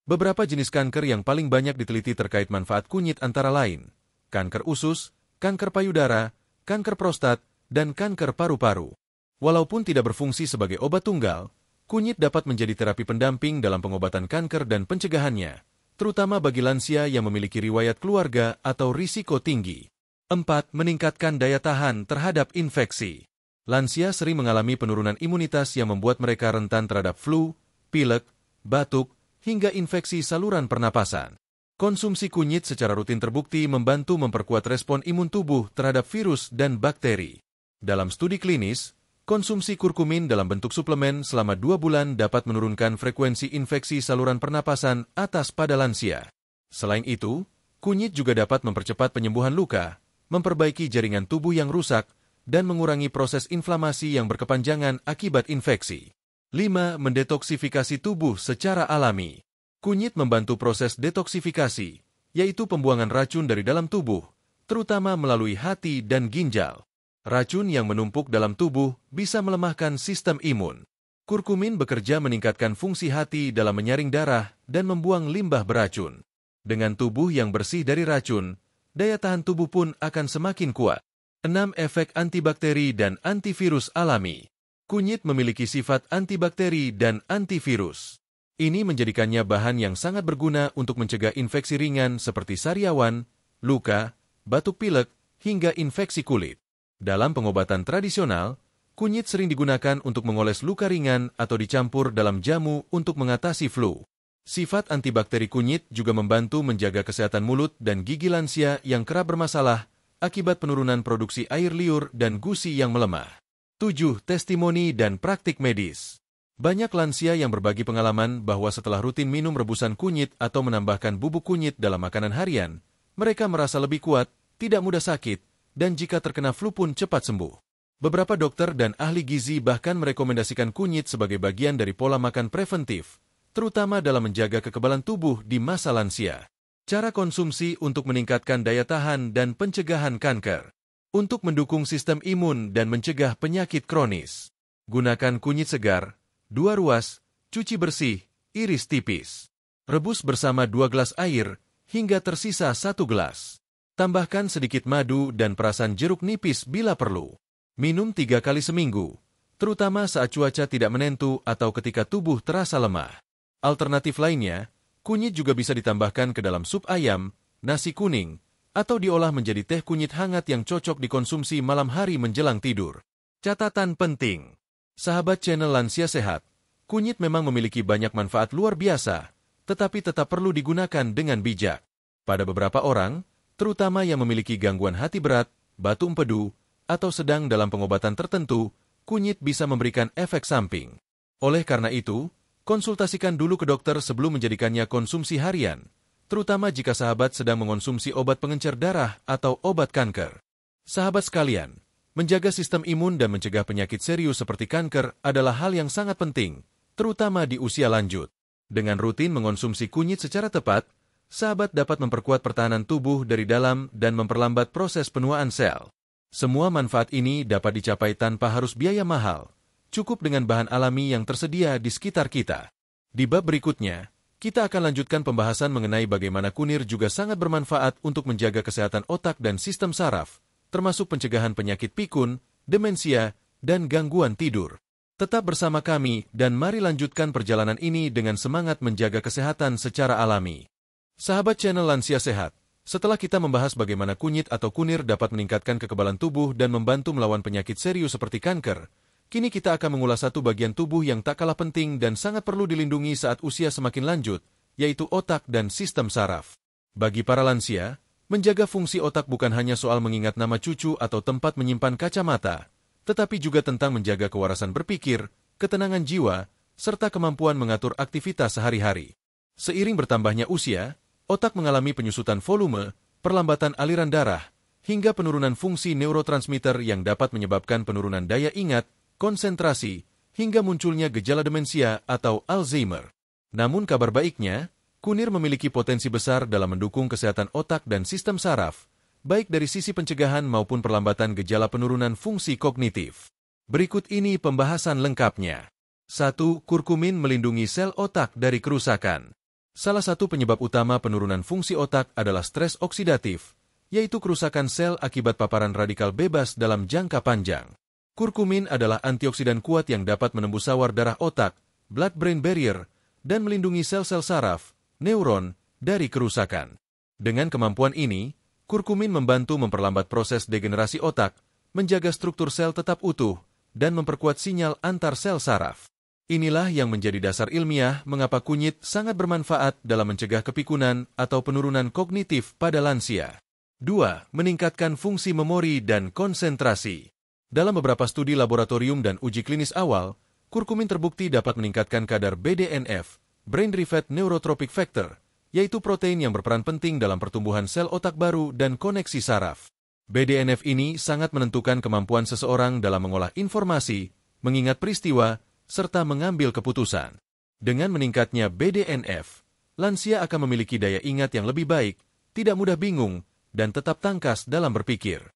Beberapa jenis kanker yang paling banyak diteliti terkait manfaat kunyit antara lain kanker usus, kanker payudara, kanker prostat, dan kanker paru-paru. Walaupun tidak berfungsi sebagai obat tunggal, kunyit dapat menjadi terapi pendamping dalam pengobatan kanker dan pencegahannya, terutama bagi lansia yang memiliki riwayat keluarga atau risiko tinggi. 4. Meningkatkan daya tahan terhadap infeksi. Lansia sering mengalami penurunan imunitas yang membuat mereka rentan terhadap flu, pilek, batuk, hingga infeksi saluran pernapasan. Konsumsi kunyit secara rutin terbukti membantu memperkuat respon imun tubuh terhadap virus dan bakteri. Dalam studi klinis, konsumsi kurkumin dalam bentuk suplemen selama 2 bulan dapat menurunkan frekuensi infeksi saluran pernapasan atas pada lansia. Selain itu, kunyit juga dapat mempercepat penyembuhan luka, memperbaiki jaringan tubuh yang rusak, dan mengurangi proses inflamasi yang berkepanjangan akibat infeksi. 5. Mendetoksifikasi tubuh secara alami. Kunyit membantu proses detoksifikasi, yaitu pembuangan racun dari dalam tubuh, terutama melalui hati dan ginjal. Racun yang menumpuk dalam tubuh bisa melemahkan sistem imun. Kurkumin bekerja meningkatkan fungsi hati dalam menyaring darah dan membuang limbah beracun. Dengan tubuh yang bersih dari racun, daya tahan tubuh pun akan semakin kuat. 6. Efek antibakteri dan antivirus alami. Kunyit memiliki sifat antibakteri dan antivirus. Ini menjadikannya bahan yang sangat berguna untuk mencegah infeksi ringan seperti sariawan, luka, batuk pilek, hingga infeksi kulit. Dalam pengobatan tradisional, kunyit sering digunakan untuk mengoles luka ringan atau dicampur dalam jamu untuk mengatasi flu. Sifat antibakteri kunyit juga membantu menjaga kesehatan mulut dan gigi lansia yang kerap bermasalah akibat penurunan produksi air liur dan gusi yang melemah. 7. Testimoni dan praktik medis. Banyak lansia yang berbagi pengalaman bahwa setelah rutin minum rebusan kunyit atau menambahkan bubuk kunyit dalam makanan harian, mereka merasa lebih kuat, tidak mudah sakit, dan jika terkena flu pun cepat sembuh. Beberapa dokter dan ahli gizi bahkan merekomendasikan kunyit sebagai bagian dari pola makan preventif, terutama dalam menjaga kekebalan tubuh di masa lansia. Cara konsumsi untuk meningkatkan daya tahan dan pencegahan kanker. Untuk mendukung sistem imun dan mencegah penyakit kronis, gunakan kunyit segar, 2 ruas, cuci bersih, iris tipis. Rebus bersama 2 gelas air hingga tersisa 1 gelas. Tambahkan sedikit madu dan perasan jeruk nipis bila perlu. Minum 3 kali seminggu, terutama saat cuaca tidak menentu atau ketika tubuh terasa lemah. Alternatif lainnya, kunyit juga bisa ditambahkan ke dalam sup ayam, nasi kuning, atau diolah menjadi teh kunyit hangat yang cocok dikonsumsi malam hari menjelang tidur. Catatan penting. Sahabat channel Lansia Sehat, kunyit memang memiliki banyak manfaat luar biasa, tetapi tetap perlu digunakan dengan bijak. Pada beberapa orang, terutama yang memiliki gangguan hati berat, batu empedu, atau sedang dalam pengobatan tertentu, kunyit bisa memberikan efek samping. Oleh karena itu, konsultasikan dulu ke dokter sebelum menjadikannya konsumsi harian, terutama jika sahabat sedang mengonsumsi obat pengencer darah atau obat kanker. Sahabat sekalian, menjaga sistem imun dan mencegah penyakit serius seperti kanker adalah hal yang sangat penting, terutama di usia lanjut. Dengan rutin mengonsumsi kunyit secara tepat, sahabat dapat memperkuat pertahanan tubuh dari dalam dan memperlambat proses penuaan sel. Semua manfaat ini dapat dicapai tanpa harus biaya mahal, cukup dengan bahan alami yang tersedia di sekitar kita. Di bab berikutnya, kita akan lanjutkan pembahasan mengenai bagaimana kunir juga sangat bermanfaat untuk menjaga kesehatan otak dan sistem saraf, termasuk pencegahan penyakit pikun, demensia, dan gangguan tidur. Tetap bersama kami dan mari lanjutkan perjalanan ini dengan semangat menjaga kesehatan secara alami. Sahabat channel Lansia Sehat, setelah kita membahas bagaimana kunyit atau kunir dapat meningkatkan kekebalan tubuh dan membantu melawan penyakit serius seperti kanker, kini kita akan mengulas satu bagian tubuh yang tak kalah penting dan sangat perlu dilindungi saat usia semakin lanjut, yaitu otak dan sistem saraf. Bagi para lansia, menjaga fungsi otak bukan hanya soal mengingat nama cucu atau tempat menyimpan kacamata, tetapi juga tentang menjaga kewarasan berpikir, ketenangan jiwa, serta kemampuan mengatur aktivitas sehari-hari. Seiring bertambahnya usia, otak mengalami penyusutan volume, perlambatan aliran darah, hingga penurunan fungsi neurotransmitter yang dapat menyebabkan penurunan daya ingat, konsentrasi, hingga munculnya gejala demensia atau Alzheimer. Namun kabar baiknya, kunir memiliki potensi besar dalam mendukung kesehatan otak dan sistem saraf, baik dari sisi pencegahan maupun perlambatan gejala penurunan fungsi kognitif. Berikut ini pembahasan lengkapnya. 1. Kurkumin melindungi sel otak dari kerusakan. Salah satu penyebab utama penurunan fungsi otak adalah stres oksidatif, yaitu kerusakan sel akibat paparan radikal bebas dalam jangka panjang. Kurkumin adalah antioksidan kuat yang dapat menembus sawar darah otak, blood-brain barrier, dan melindungi sel-sel saraf, neuron, dari kerusakan. Dengan kemampuan ini, kurkumin membantu memperlambat proses degenerasi otak, menjaga struktur sel tetap utuh, dan memperkuat sinyal antar sel saraf. Inilah yang menjadi dasar ilmiah mengapa kunyit sangat bermanfaat dalam mencegah kepikunan atau penurunan kognitif pada lansia. 2. Meningkatkan fungsi memori dan konsentrasi. Dalam beberapa studi laboratorium dan uji klinis awal, kurkumin terbukti dapat meningkatkan kadar BDNF, Brain Derived Neurotrophic Factor, yaitu protein yang berperan penting dalam pertumbuhan sel otak baru dan koneksi saraf. BDNF ini sangat menentukan kemampuan seseorang dalam mengolah informasi, mengingat peristiwa, serta mengambil keputusan. Dengan meningkatnya BDNF, lansia akan memiliki daya ingat yang lebih baik, tidak mudah bingung, dan tetap tangkas dalam berpikir.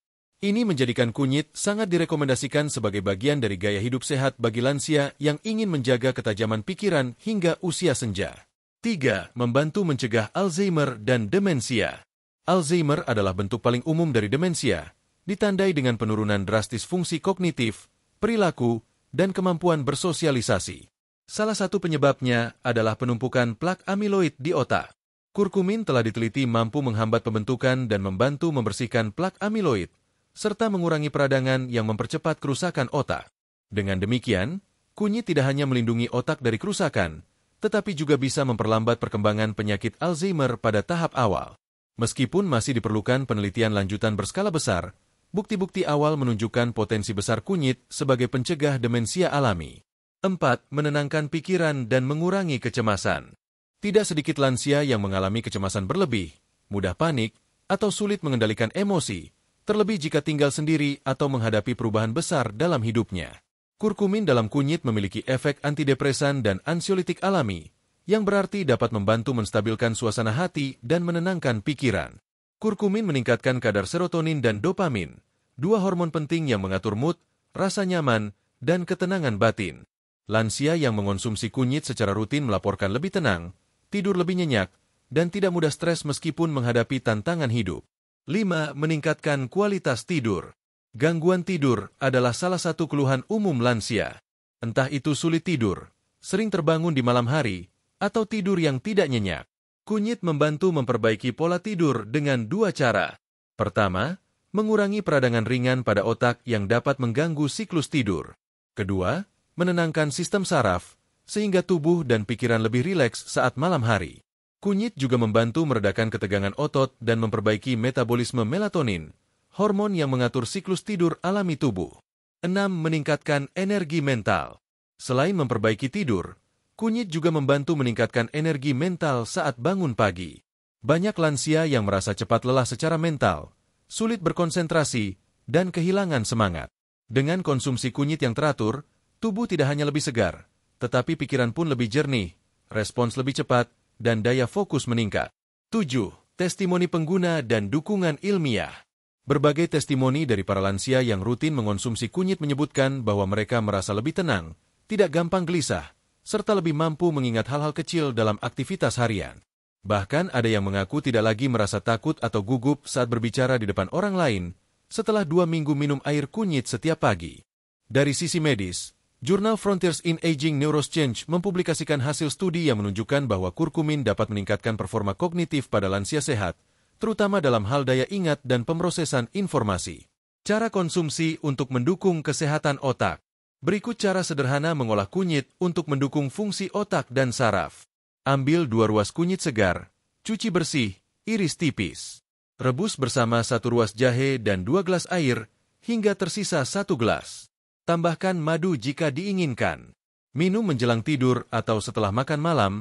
Ini menjadikan kunyit sangat direkomendasikan sebagai bagian dari gaya hidup sehat bagi lansia yang ingin menjaga ketajaman pikiran hingga usia senja. 3. Membantu mencegah Alzheimer dan demensia. Alzheimer adalah bentuk paling umum dari demensia, ditandai dengan penurunan drastis fungsi kognitif, perilaku, dan kemampuan bersosialisasi. Salah satu penyebabnya adalah penumpukan plak amiloid di otak. Kurkumin telah diteliti mampu menghambat pembentukan dan membantu membersihkan plak amiloid, serta mengurangi peradangan yang mempercepat kerusakan otak. Dengan demikian, kunyit tidak hanya melindungi otak dari kerusakan, tetapi juga bisa memperlambat perkembangan penyakit Alzheimer pada tahap awal. Meskipun masih diperlukan penelitian lanjutan berskala besar, bukti-bukti awal menunjukkan potensi besar kunyit sebagai pencegah demensia alami. 4. Menenangkan pikiran dan mengurangi kecemasan. Tidak sedikit lansia yang mengalami kecemasan berlebih, mudah panik, atau sulit mengendalikan emosi, terlebih jika tinggal sendiri atau menghadapi perubahan besar dalam hidupnya. Kurkumin dalam kunyit memiliki efek antidepresan dan ansiolitik alami, yang berarti dapat membantu menstabilkan suasana hati dan menenangkan pikiran. Kurkumin meningkatkan kadar serotonin dan dopamin, dua hormon penting yang mengatur mood, rasa nyaman, dan ketenangan batin. Lansia yang mengonsumsi kunyit secara rutin melaporkan lebih tenang, tidur lebih nyenyak, dan tidak mudah stres meskipun menghadapi tantangan hidup. 5. Meningkatkan kualitas tidur. Gangguan tidur adalah salah satu keluhan umum lansia. Entah itu sulit tidur, sering terbangun di malam hari, atau tidur yang tidak nyenyak. Kunyit membantu memperbaiki pola tidur dengan dua cara. Pertama, mengurangi peradangan ringan pada otak yang dapat mengganggu siklus tidur. Kedua, menenangkan sistem saraf, sehingga tubuh dan pikiran lebih rileks saat malam hari. Kunyit juga membantu meredakan ketegangan otot dan memperbaiki metabolisme melatonin, hormon yang mengatur siklus tidur alami tubuh. 6. Meningkatkan energi mental. Selain memperbaiki tidur, kunyit juga membantu meningkatkan energi mental saat bangun pagi. Banyak lansia yang merasa cepat lelah secara mental, sulit berkonsentrasi, dan kehilangan semangat. Dengan konsumsi kunyit yang teratur, tubuh tidak hanya lebih segar, tetapi pikiran pun lebih jernih, respons lebih cepat, dan daya fokus meningkat. 7. Testimoni pengguna dan dukungan ilmiah. Berbagai testimoni dari para lansia yang rutin mengonsumsi kunyit menyebutkan bahwa mereka merasa lebih tenang, tidak gampang gelisah, serta lebih mampu mengingat hal-hal kecil dalam aktivitas harian. Bahkan ada yang mengaku tidak lagi merasa takut atau gugup saat berbicara di depan orang lain setelah 2 minggu minum air kunyit setiap pagi. Dari sisi medis, jurnal Frontiers in Aging Neuroscience mempublikasikan hasil studi yang menunjukkan bahwa kurkumin dapat meningkatkan performa kognitif pada lansia sehat, terutama dalam hal daya ingat dan pemrosesan informasi. Cara konsumsi untuk mendukung kesehatan otak. Berikut cara sederhana mengolah kunyit untuk mendukung fungsi otak dan saraf. Ambil 2 ruas kunyit segar, cuci bersih, iris tipis. Rebus bersama 1 ruas jahe dan 2 gelas air, hingga tersisa 1 gelas. Tambahkan madu jika diinginkan. Minum menjelang tidur atau setelah makan malam,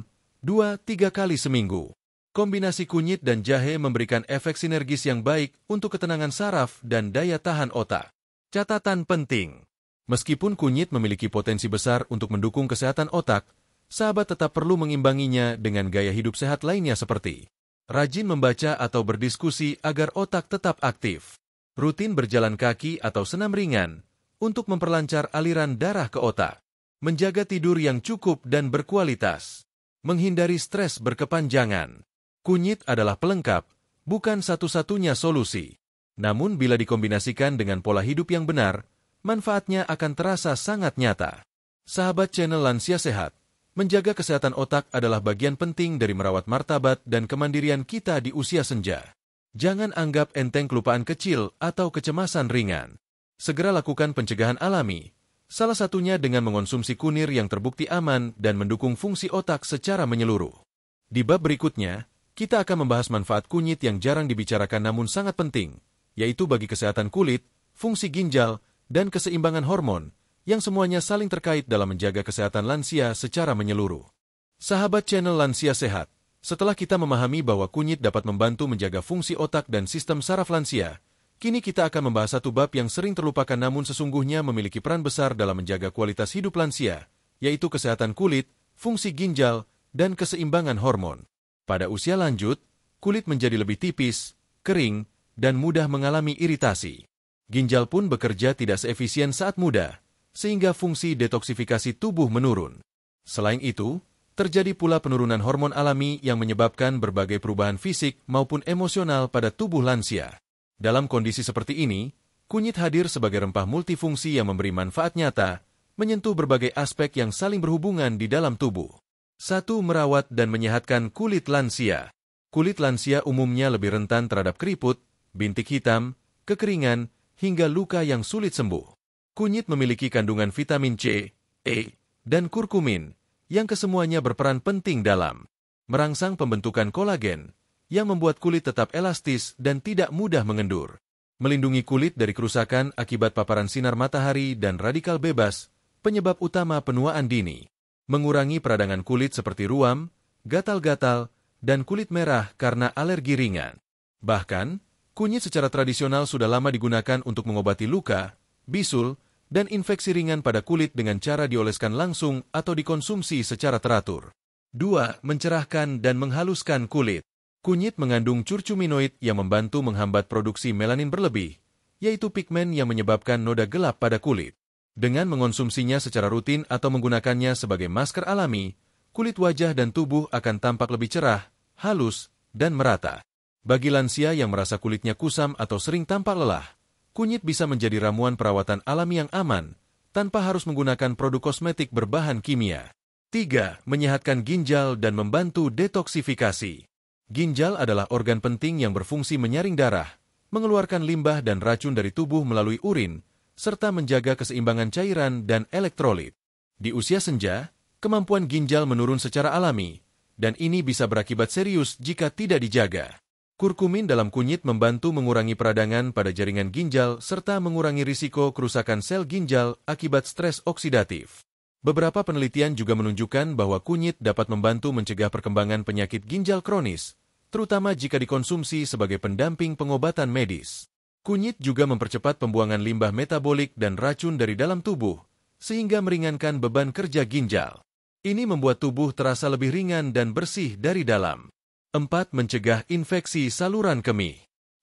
2-3 kali seminggu. Kombinasi kunyit dan jahe memberikan efek sinergis yang baik untuk ketenangan saraf dan daya tahan otak. Catatan penting. Meskipun kunyit memiliki potensi besar untuk mendukung kesehatan otak, sahabat tetap perlu mengimbanginya dengan gaya hidup sehat lainnya seperti rajin membaca atau berdiskusi agar otak tetap aktif, rutin berjalan kaki atau senam ringan untuk memperlancar aliran darah ke otak, menjaga tidur yang cukup dan berkualitas, menghindari stres berkepanjangan. Kunyit adalah pelengkap, bukan satu-satunya solusi. Namun bila dikombinasikan dengan pola hidup yang benar, manfaatnya akan terasa sangat nyata. Sahabat channel Lansia Sehat, menjaga kesehatan otak adalah bagian penting dari merawat martabat dan kemandirian kita di usia senja. Jangan anggap enteng kelupaan kecil atau kecemasan ringan. Segera lakukan pencegahan alami, salah satunya dengan mengonsumsi kunir yang terbukti aman dan mendukung fungsi otak secara menyeluruh. Di bab berikutnya, kita akan membahas manfaat kunyit yang jarang dibicarakan namun sangat penting, yaitu bagi kesehatan kulit, fungsi ginjal, dan keseimbangan hormon, yang semuanya saling terkait dalam menjaga kesehatan lansia secara menyeluruh. Sahabat channel Lansia Sehat, setelah kita memahami bahwa kunyit dapat membantu menjaga fungsi otak dan sistem saraf lansia, kini kita akan membahas satu bab yang sering terlupakan namun sesungguhnya memiliki peran besar dalam menjaga kualitas hidup lansia, yaitu kesehatan kulit, fungsi ginjal, dan keseimbangan hormon. Pada usia lanjut, kulit menjadi lebih tipis, kering, dan mudah mengalami iritasi. Ginjal pun bekerja tidak seefisien saat muda, sehingga fungsi detoksifikasi tubuh menurun. Selain itu, terjadi pula penurunan hormon alami yang menyebabkan berbagai perubahan fisik maupun emosional pada tubuh lansia. Dalam kondisi seperti ini, kunyit hadir sebagai rempah multifungsi yang memberi manfaat nyata, menyentuh berbagai aspek yang saling berhubungan di dalam tubuh. 1. Merawat dan menyehatkan kulit lansia. Kulit lansia umumnya lebih rentan terhadap keriput, bintik hitam, kekeringan, hingga luka yang sulit sembuh. Kunyit memiliki kandungan vitamin C, E, dan kurkumin, yang kesemuanya berperan penting dalam merangsang pembentukan kolagen, yang membuat kulit tetap elastis dan tidak mudah mengendur, melindungi kulit dari kerusakan akibat paparan sinar matahari dan radikal bebas, penyebab utama penuaan dini, mengurangi peradangan kulit seperti ruam, gatal-gatal, dan kulit merah karena alergi ringan. Bahkan, kunyit secara tradisional sudah lama digunakan untuk mengobati luka, bisul, dan infeksi ringan pada kulit dengan cara dioleskan langsung atau dikonsumsi secara teratur. 2. Mencerahkan dan menghaluskan kulit. Kunyit mengandung curcuminoid yang membantu menghambat produksi melanin berlebih, yaitu pigmen yang menyebabkan noda gelap pada kulit. Dengan mengonsumsinya secara rutin atau menggunakannya sebagai masker alami, kulit wajah dan tubuh akan tampak lebih cerah, halus, dan merata. Bagi lansia yang merasa kulitnya kusam atau sering tampak lelah, kunyit bisa menjadi ramuan perawatan alami yang aman, tanpa harus menggunakan produk kosmetik berbahan kimia. 3. Menyehatkan ginjal dan membantu detoksifikasi. Ginjal adalah organ penting yang berfungsi menyaring darah, mengeluarkan limbah dan racun dari tubuh melalui urin, serta menjaga keseimbangan cairan dan elektrolit. Di usia senja, kemampuan ginjal menurun secara alami, dan ini bisa berakibat serius jika tidak dijaga. Kurkumin dalam kunyit membantu mengurangi peradangan pada jaringan ginjal serta mengurangi risiko kerusakan sel ginjal akibat stres oksidatif. Beberapa penelitian juga menunjukkan bahwa kunyit dapat membantu mencegah perkembangan penyakit ginjal kronis, terutama jika dikonsumsi sebagai pendamping pengobatan medis. Kunyit juga mempercepat pembuangan limbah metabolik dan racun dari dalam tubuh, sehingga meringankan beban kerja ginjal. Ini membuat tubuh terasa lebih ringan dan bersih dari dalam. 4. Mencegah infeksi saluran kemih.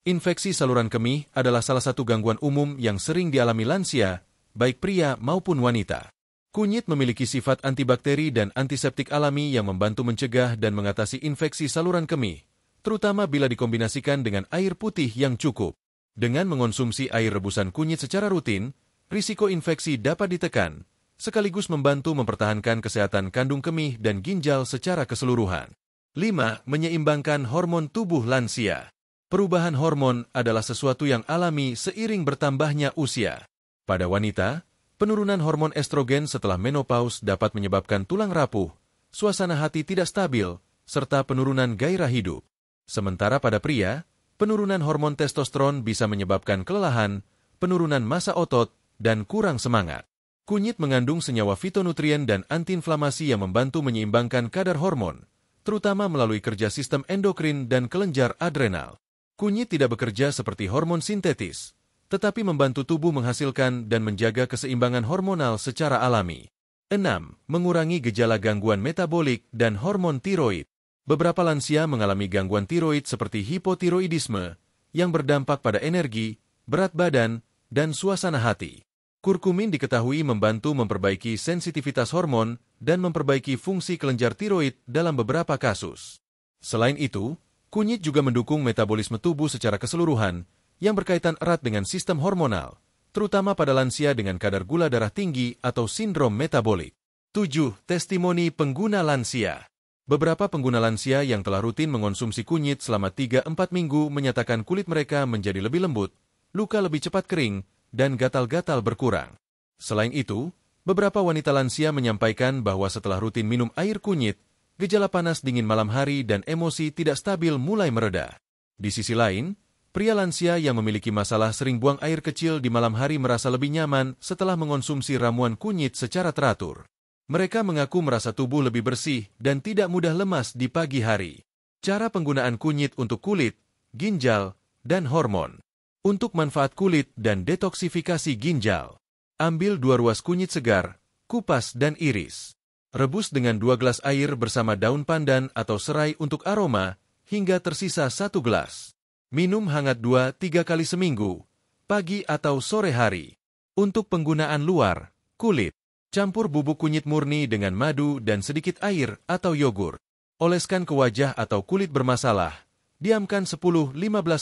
Infeksi saluran kemih adalah salah satu gangguan umum yang sering dialami lansia, baik pria maupun wanita. Kunyit memiliki sifat antibakteri dan antiseptik alami yang membantu mencegah dan mengatasi infeksi saluran kemih, terutama bila dikombinasikan dengan air putih yang cukup. Dengan mengonsumsi air rebusan kunyit secara rutin, risiko infeksi dapat ditekan, sekaligus membantu mempertahankan kesehatan kandung kemih dan ginjal secara keseluruhan. 5. Menyeimbangkan hormon tubuh lansia. Perubahan hormon adalah sesuatu yang alami seiring bertambahnya usia. Pada wanita, penurunan hormon estrogen setelah menopause dapat menyebabkan tulang rapuh, suasana hati tidak stabil, serta penurunan gairah hidup. Sementara pada pria, penurunan hormon testosteron bisa menyebabkan kelelahan, penurunan massa otot, dan kurang semangat. Kunyit mengandung senyawa fitonutrien dan antiinflamasi yang membantu menyeimbangkan kadar hormon, terutama melalui kerja sistem endokrin dan kelenjar adrenal. Kunyit tidak bekerja seperti hormon sintetis, tetapi membantu tubuh menghasilkan dan menjaga keseimbangan hormonal secara alami. 6. Mengurangi gejala gangguan metabolik dan hormon tiroid. Beberapa lansia mengalami gangguan tiroid seperti hipotiroidisme, yang berdampak pada energi, berat badan, dan suasana hati. Kurkumin diketahui membantu memperbaiki sensitivitas hormon dan memperbaiki fungsi kelenjar tiroid dalam beberapa kasus. Selain itu, Kunyit juga mendukung metabolisme tubuh secara keseluruhan yang berkaitan erat dengan sistem hormonal, terutama pada lansia dengan kadar gula darah tinggi atau sindrom metabolik. 7. Testimoni pengguna lansia. Beberapa pengguna lansia yang telah rutin mengonsumsi kunyit selama 3-4 minggu menyatakan kulit mereka menjadi lebih lembut, luka lebih cepat kering, dan gatal-gatal berkurang. Selain itu, beberapa wanita lansia menyampaikan bahwa setelah rutin minum air kunyit, gejala panas dingin malam hari dan emosi tidak stabil mulai mereda. Di sisi lain, pria lansia yang memiliki masalah sering buang air kecil di malam hari merasa lebih nyaman setelah mengonsumsi ramuan kunyit secara teratur. Mereka mengaku merasa tubuh lebih bersih dan tidak mudah lemas di pagi hari. Cara penggunaan kunyit untuk kulit, ginjal, dan hormon. Untuk manfaat kulit dan detoksifikasi ginjal. Ambil 2 ruas kunyit segar, kupas dan iris. Rebus dengan 2 gelas air bersama daun pandan atau serai untuk aroma, hingga tersisa 1 gelas. Minum hangat 2-3 kali seminggu, pagi atau sore hari. Untuk penggunaan luar, kulit. Campur bubuk kunyit murni dengan madu dan sedikit air atau yogurt. Oleskan ke wajah atau kulit bermasalah. Diamkan 10-15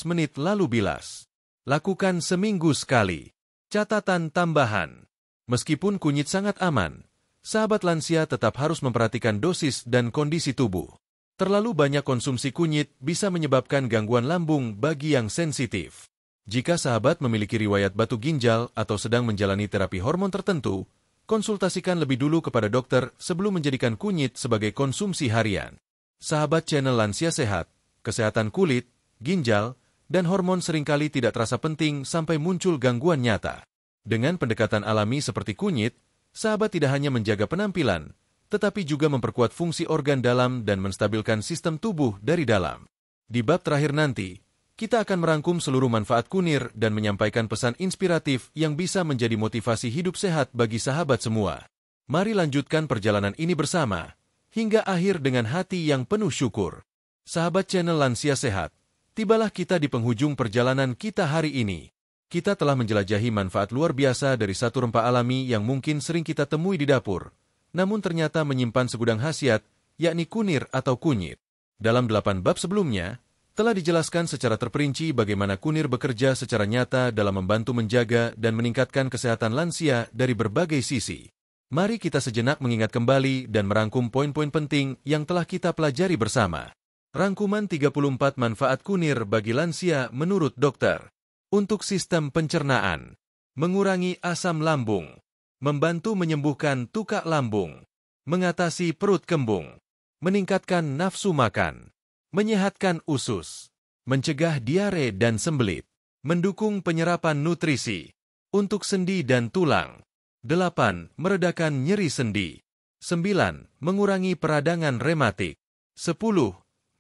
menit lalu bilas. Lakukan seminggu sekali. Catatan tambahan. Meskipun kunyit sangat aman, sahabat lansia tetap harus memperhatikan dosis dan kondisi tubuh. Terlalu banyak konsumsi kunyit bisa menyebabkan gangguan lambung bagi yang sensitif. Jika sahabat memiliki riwayat batu ginjal atau sedang menjalani terapi hormon tertentu, konsultasikan lebih dulu kepada dokter sebelum menjadikan kunyit sebagai konsumsi harian. Sahabat channel Lansia Sehat, kesehatan kulit, ginjal, dan hormon seringkali tidak terasa penting sampai muncul gangguan nyata. Dengan pendekatan alami seperti kunyit, sahabat tidak hanya menjaga penampilan, tetapi juga memperkuat fungsi organ dalam dan menstabilkan sistem tubuh dari dalam. Di bab terakhir nanti, kita akan merangkum seluruh manfaat kunir dan menyampaikan pesan inspiratif yang bisa menjadi motivasi hidup sehat bagi sahabat semua. Mari lanjutkan perjalanan ini bersama, hingga akhir dengan hati yang penuh syukur. Sahabat channel Lansia Sehat, tibalah kita di penghujung perjalanan kita hari ini. Kita telah menjelajahi manfaat luar biasa dari satu rempah alami yang mungkin sering kita temui di dapur, namun ternyata menyimpan segudang khasiat, yakni kunir atau kunyit. Dalam 8 bab sebelumnya, telah dijelaskan secara terperinci bagaimana kunir bekerja secara nyata dalam membantu menjaga dan meningkatkan kesehatan lansia dari berbagai sisi. Mari kita sejenak mengingat kembali dan merangkum poin-poin penting yang telah kita pelajari bersama. Rangkuman 34 manfaat kunir bagi lansia menurut dokter. Untuk sistem pencernaan, mengurangi asam lambung, membantu menyembuhkan tukak lambung, mengatasi perut kembung, meningkatkan nafsu makan, menyehatkan usus, mencegah diare dan sembelit, mendukung penyerapan nutrisi, untuk sendi dan tulang. 8. Meredakan nyeri sendi. 9. Mengurangi peradangan rematik. 10.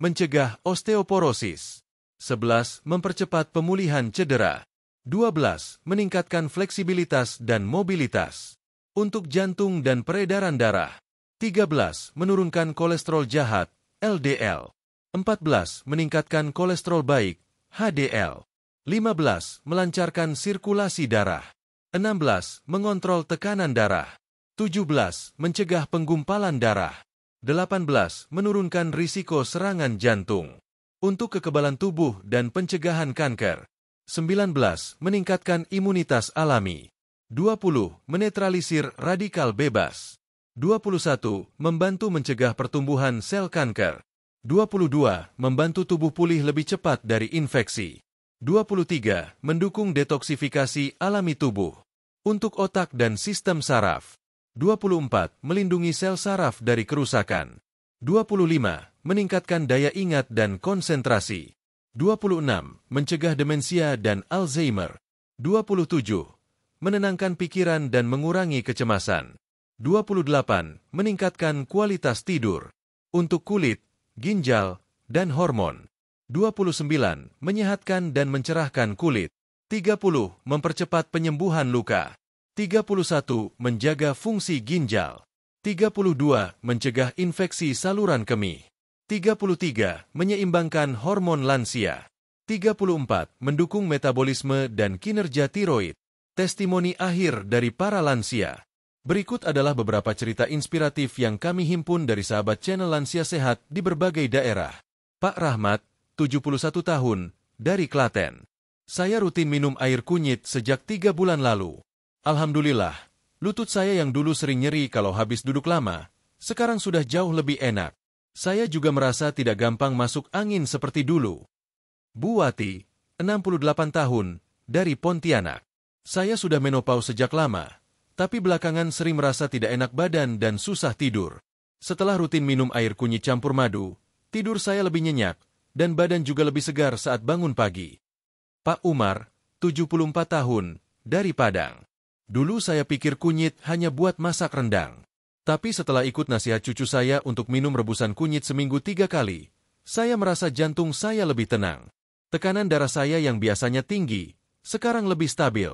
Mencegah osteoporosis. 11. Mempercepat pemulihan cedera. 12. Meningkatkan fleksibilitas dan mobilitas. Untuk jantung dan peredaran darah. 13. Menurunkan kolesterol jahat, LDL. 14. Meningkatkan kolesterol baik, HDL. 15. Melancarkan sirkulasi darah. 16. Mengontrol tekanan darah. 17. Mencegah penggumpalan darah. 18. Menurunkan risiko serangan jantung. Untuk kekebalan tubuh dan pencegahan kanker. 19. Meningkatkan imunitas alami. 20. Menetralisir radikal bebas. 21. Membantu mencegah pertumbuhan sel kanker. 22. Membantu tubuh pulih lebih cepat dari infeksi. 23. Mendukung detoksifikasi alami tubuh. Untuk otak dan sistem saraf. 24. Melindungi sel saraf dari kerusakan. 25. Meningkatkan daya ingat dan konsentrasi. 26. Mencegah demensia dan Alzheimer. 27. Menenangkan pikiran dan mengurangi kecemasan. 28. Meningkatkan kualitas tidur. Untuk kulit, ginjal, dan hormon. 29. Menyehatkan dan mencerahkan kulit. 30. Mempercepat penyembuhan luka. 31. Menjaga fungsi ginjal. 32. Mencegah infeksi saluran kemih. 33. Menyeimbangkan hormon lansia. 34. Mendukung metabolisme dan kinerja tiroid. Testimoni akhir dari para lansia. Berikut adalah beberapa cerita inspiratif yang kami himpun dari sahabat channel Lansia Sehat di berbagai daerah. Pak Rahmat, 71 tahun, dari Klaten. Saya rutin minum air kunyit sejak 3 bulan lalu. Alhamdulillah, lutut saya yang dulu sering nyeri kalau habis duduk lama, sekarang sudah jauh lebih enak. Saya juga merasa tidak gampang masuk angin seperti dulu. Bu Wati, 68 tahun, dari Pontianak. Saya sudah menopause sejak lama, tapi belakangan sering merasa tidak enak badan dan susah tidur. Setelah rutin minum air kunyit campur madu, tidur saya lebih nyenyak, dan badan juga lebih segar saat bangun pagi. Pak Umar, 74 tahun, dari Padang. Dulu saya pikir kunyit hanya buat masak rendang. Tapi setelah ikut nasihat cucu saya untuk minum rebusan kunyit seminggu 3 kali, saya merasa jantung saya lebih tenang. Tekanan darah saya yang biasanya tinggi, sekarang lebih stabil.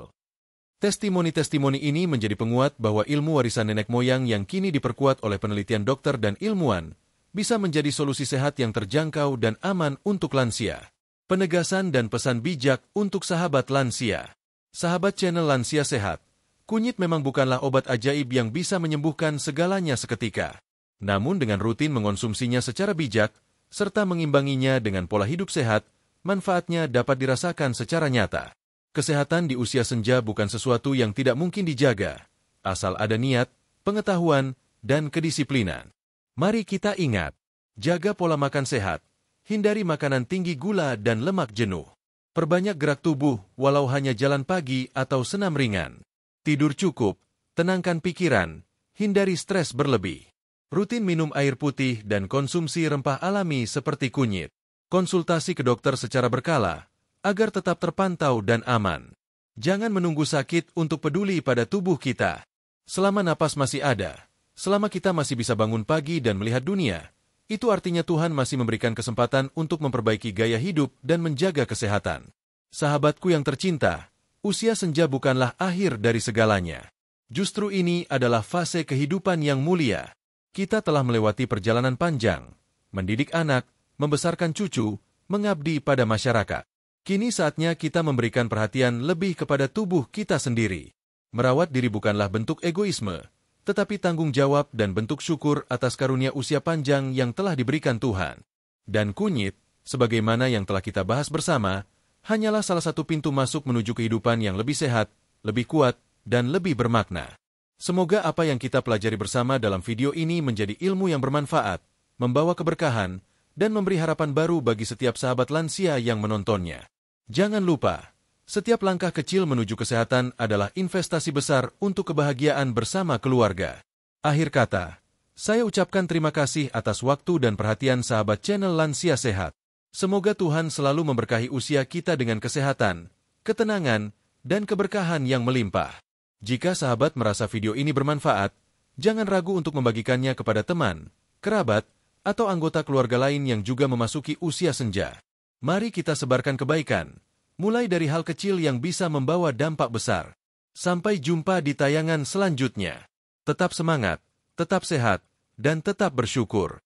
Testimoni-testimoni ini menjadi penguat bahwa ilmu warisan nenek moyang yang kini diperkuat oleh penelitian dokter dan ilmuwan, bisa menjadi solusi sehat yang terjangkau dan aman untuk lansia. Penegasan dan pesan bijak untuk sahabat lansia. Sahabat channel Lansia Sehat, kunyit memang bukanlah obat ajaib yang bisa menyembuhkan segalanya seketika. Namun dengan rutin mengonsumsinya secara bijak, serta mengimbanginya dengan pola hidup sehat, manfaatnya dapat dirasakan secara nyata. Kesehatan di usia senja bukan sesuatu yang tidak mungkin dijaga, asal ada niat, pengetahuan, dan kedisiplinan. Mari kita ingat, jaga pola makan sehat, hindari makanan tinggi gula dan lemak jenuh. Perbanyak gerak tubuh walau hanya jalan pagi atau senam ringan. Tidur cukup, tenangkan pikiran, hindari stres berlebih. Rutin minum air putih dan konsumsi rempah alami seperti kunyit. Konsultasi ke dokter secara berkala, agar tetap terpantau dan aman. Jangan menunggu sakit untuk peduli pada tubuh kita. Selama napas masih ada, selama kita masih bisa bangun pagi dan melihat dunia, itu artinya Tuhan masih memberikan kesempatan untuk memperbaiki gaya hidup dan menjaga kesehatan. Sahabatku yang tercinta, usia senja bukanlah akhir dari segalanya. Justru ini adalah fase kehidupan yang mulia. Kita telah melewati perjalanan panjang, mendidik anak, membesarkan cucu, mengabdi pada masyarakat. Kini saatnya kita memberikan perhatian lebih kepada tubuh kita sendiri. Merawat diri bukanlah bentuk egoisme, tetapi tanggung jawab dan bentuk syukur atas karunia usia panjang yang telah diberikan Tuhan. Dan kunyit, sebagaimana yang telah kita bahas bersama, hanyalah salah satu pintu masuk menuju kehidupan yang lebih sehat, lebih kuat, dan lebih bermakna. Semoga apa yang kita pelajari bersama dalam video ini menjadi ilmu yang bermanfaat, membawa keberkahan, dan memberi harapan baru bagi setiap sahabat lansia yang menontonnya. Jangan lupa, setiap langkah kecil menuju kesehatan adalah investasi besar untuk kebahagiaan bersama keluarga. Akhir kata, saya ucapkan terima kasih atas waktu dan perhatian sahabat channel Lansia Sehat. Semoga Tuhan selalu memberkahi usia kita dengan kesehatan, ketenangan, dan keberkahan yang melimpah. Jika sahabat merasa video ini bermanfaat, jangan ragu untuk membagikannya kepada teman, kerabat, atau anggota keluarga lain yang juga memasuki usia senja. Mari kita sebarkan kebaikan, mulai dari hal kecil yang bisa membawa dampak besar. Sampai jumpa di tayangan selanjutnya. Tetap semangat, tetap sehat, dan tetap bersyukur.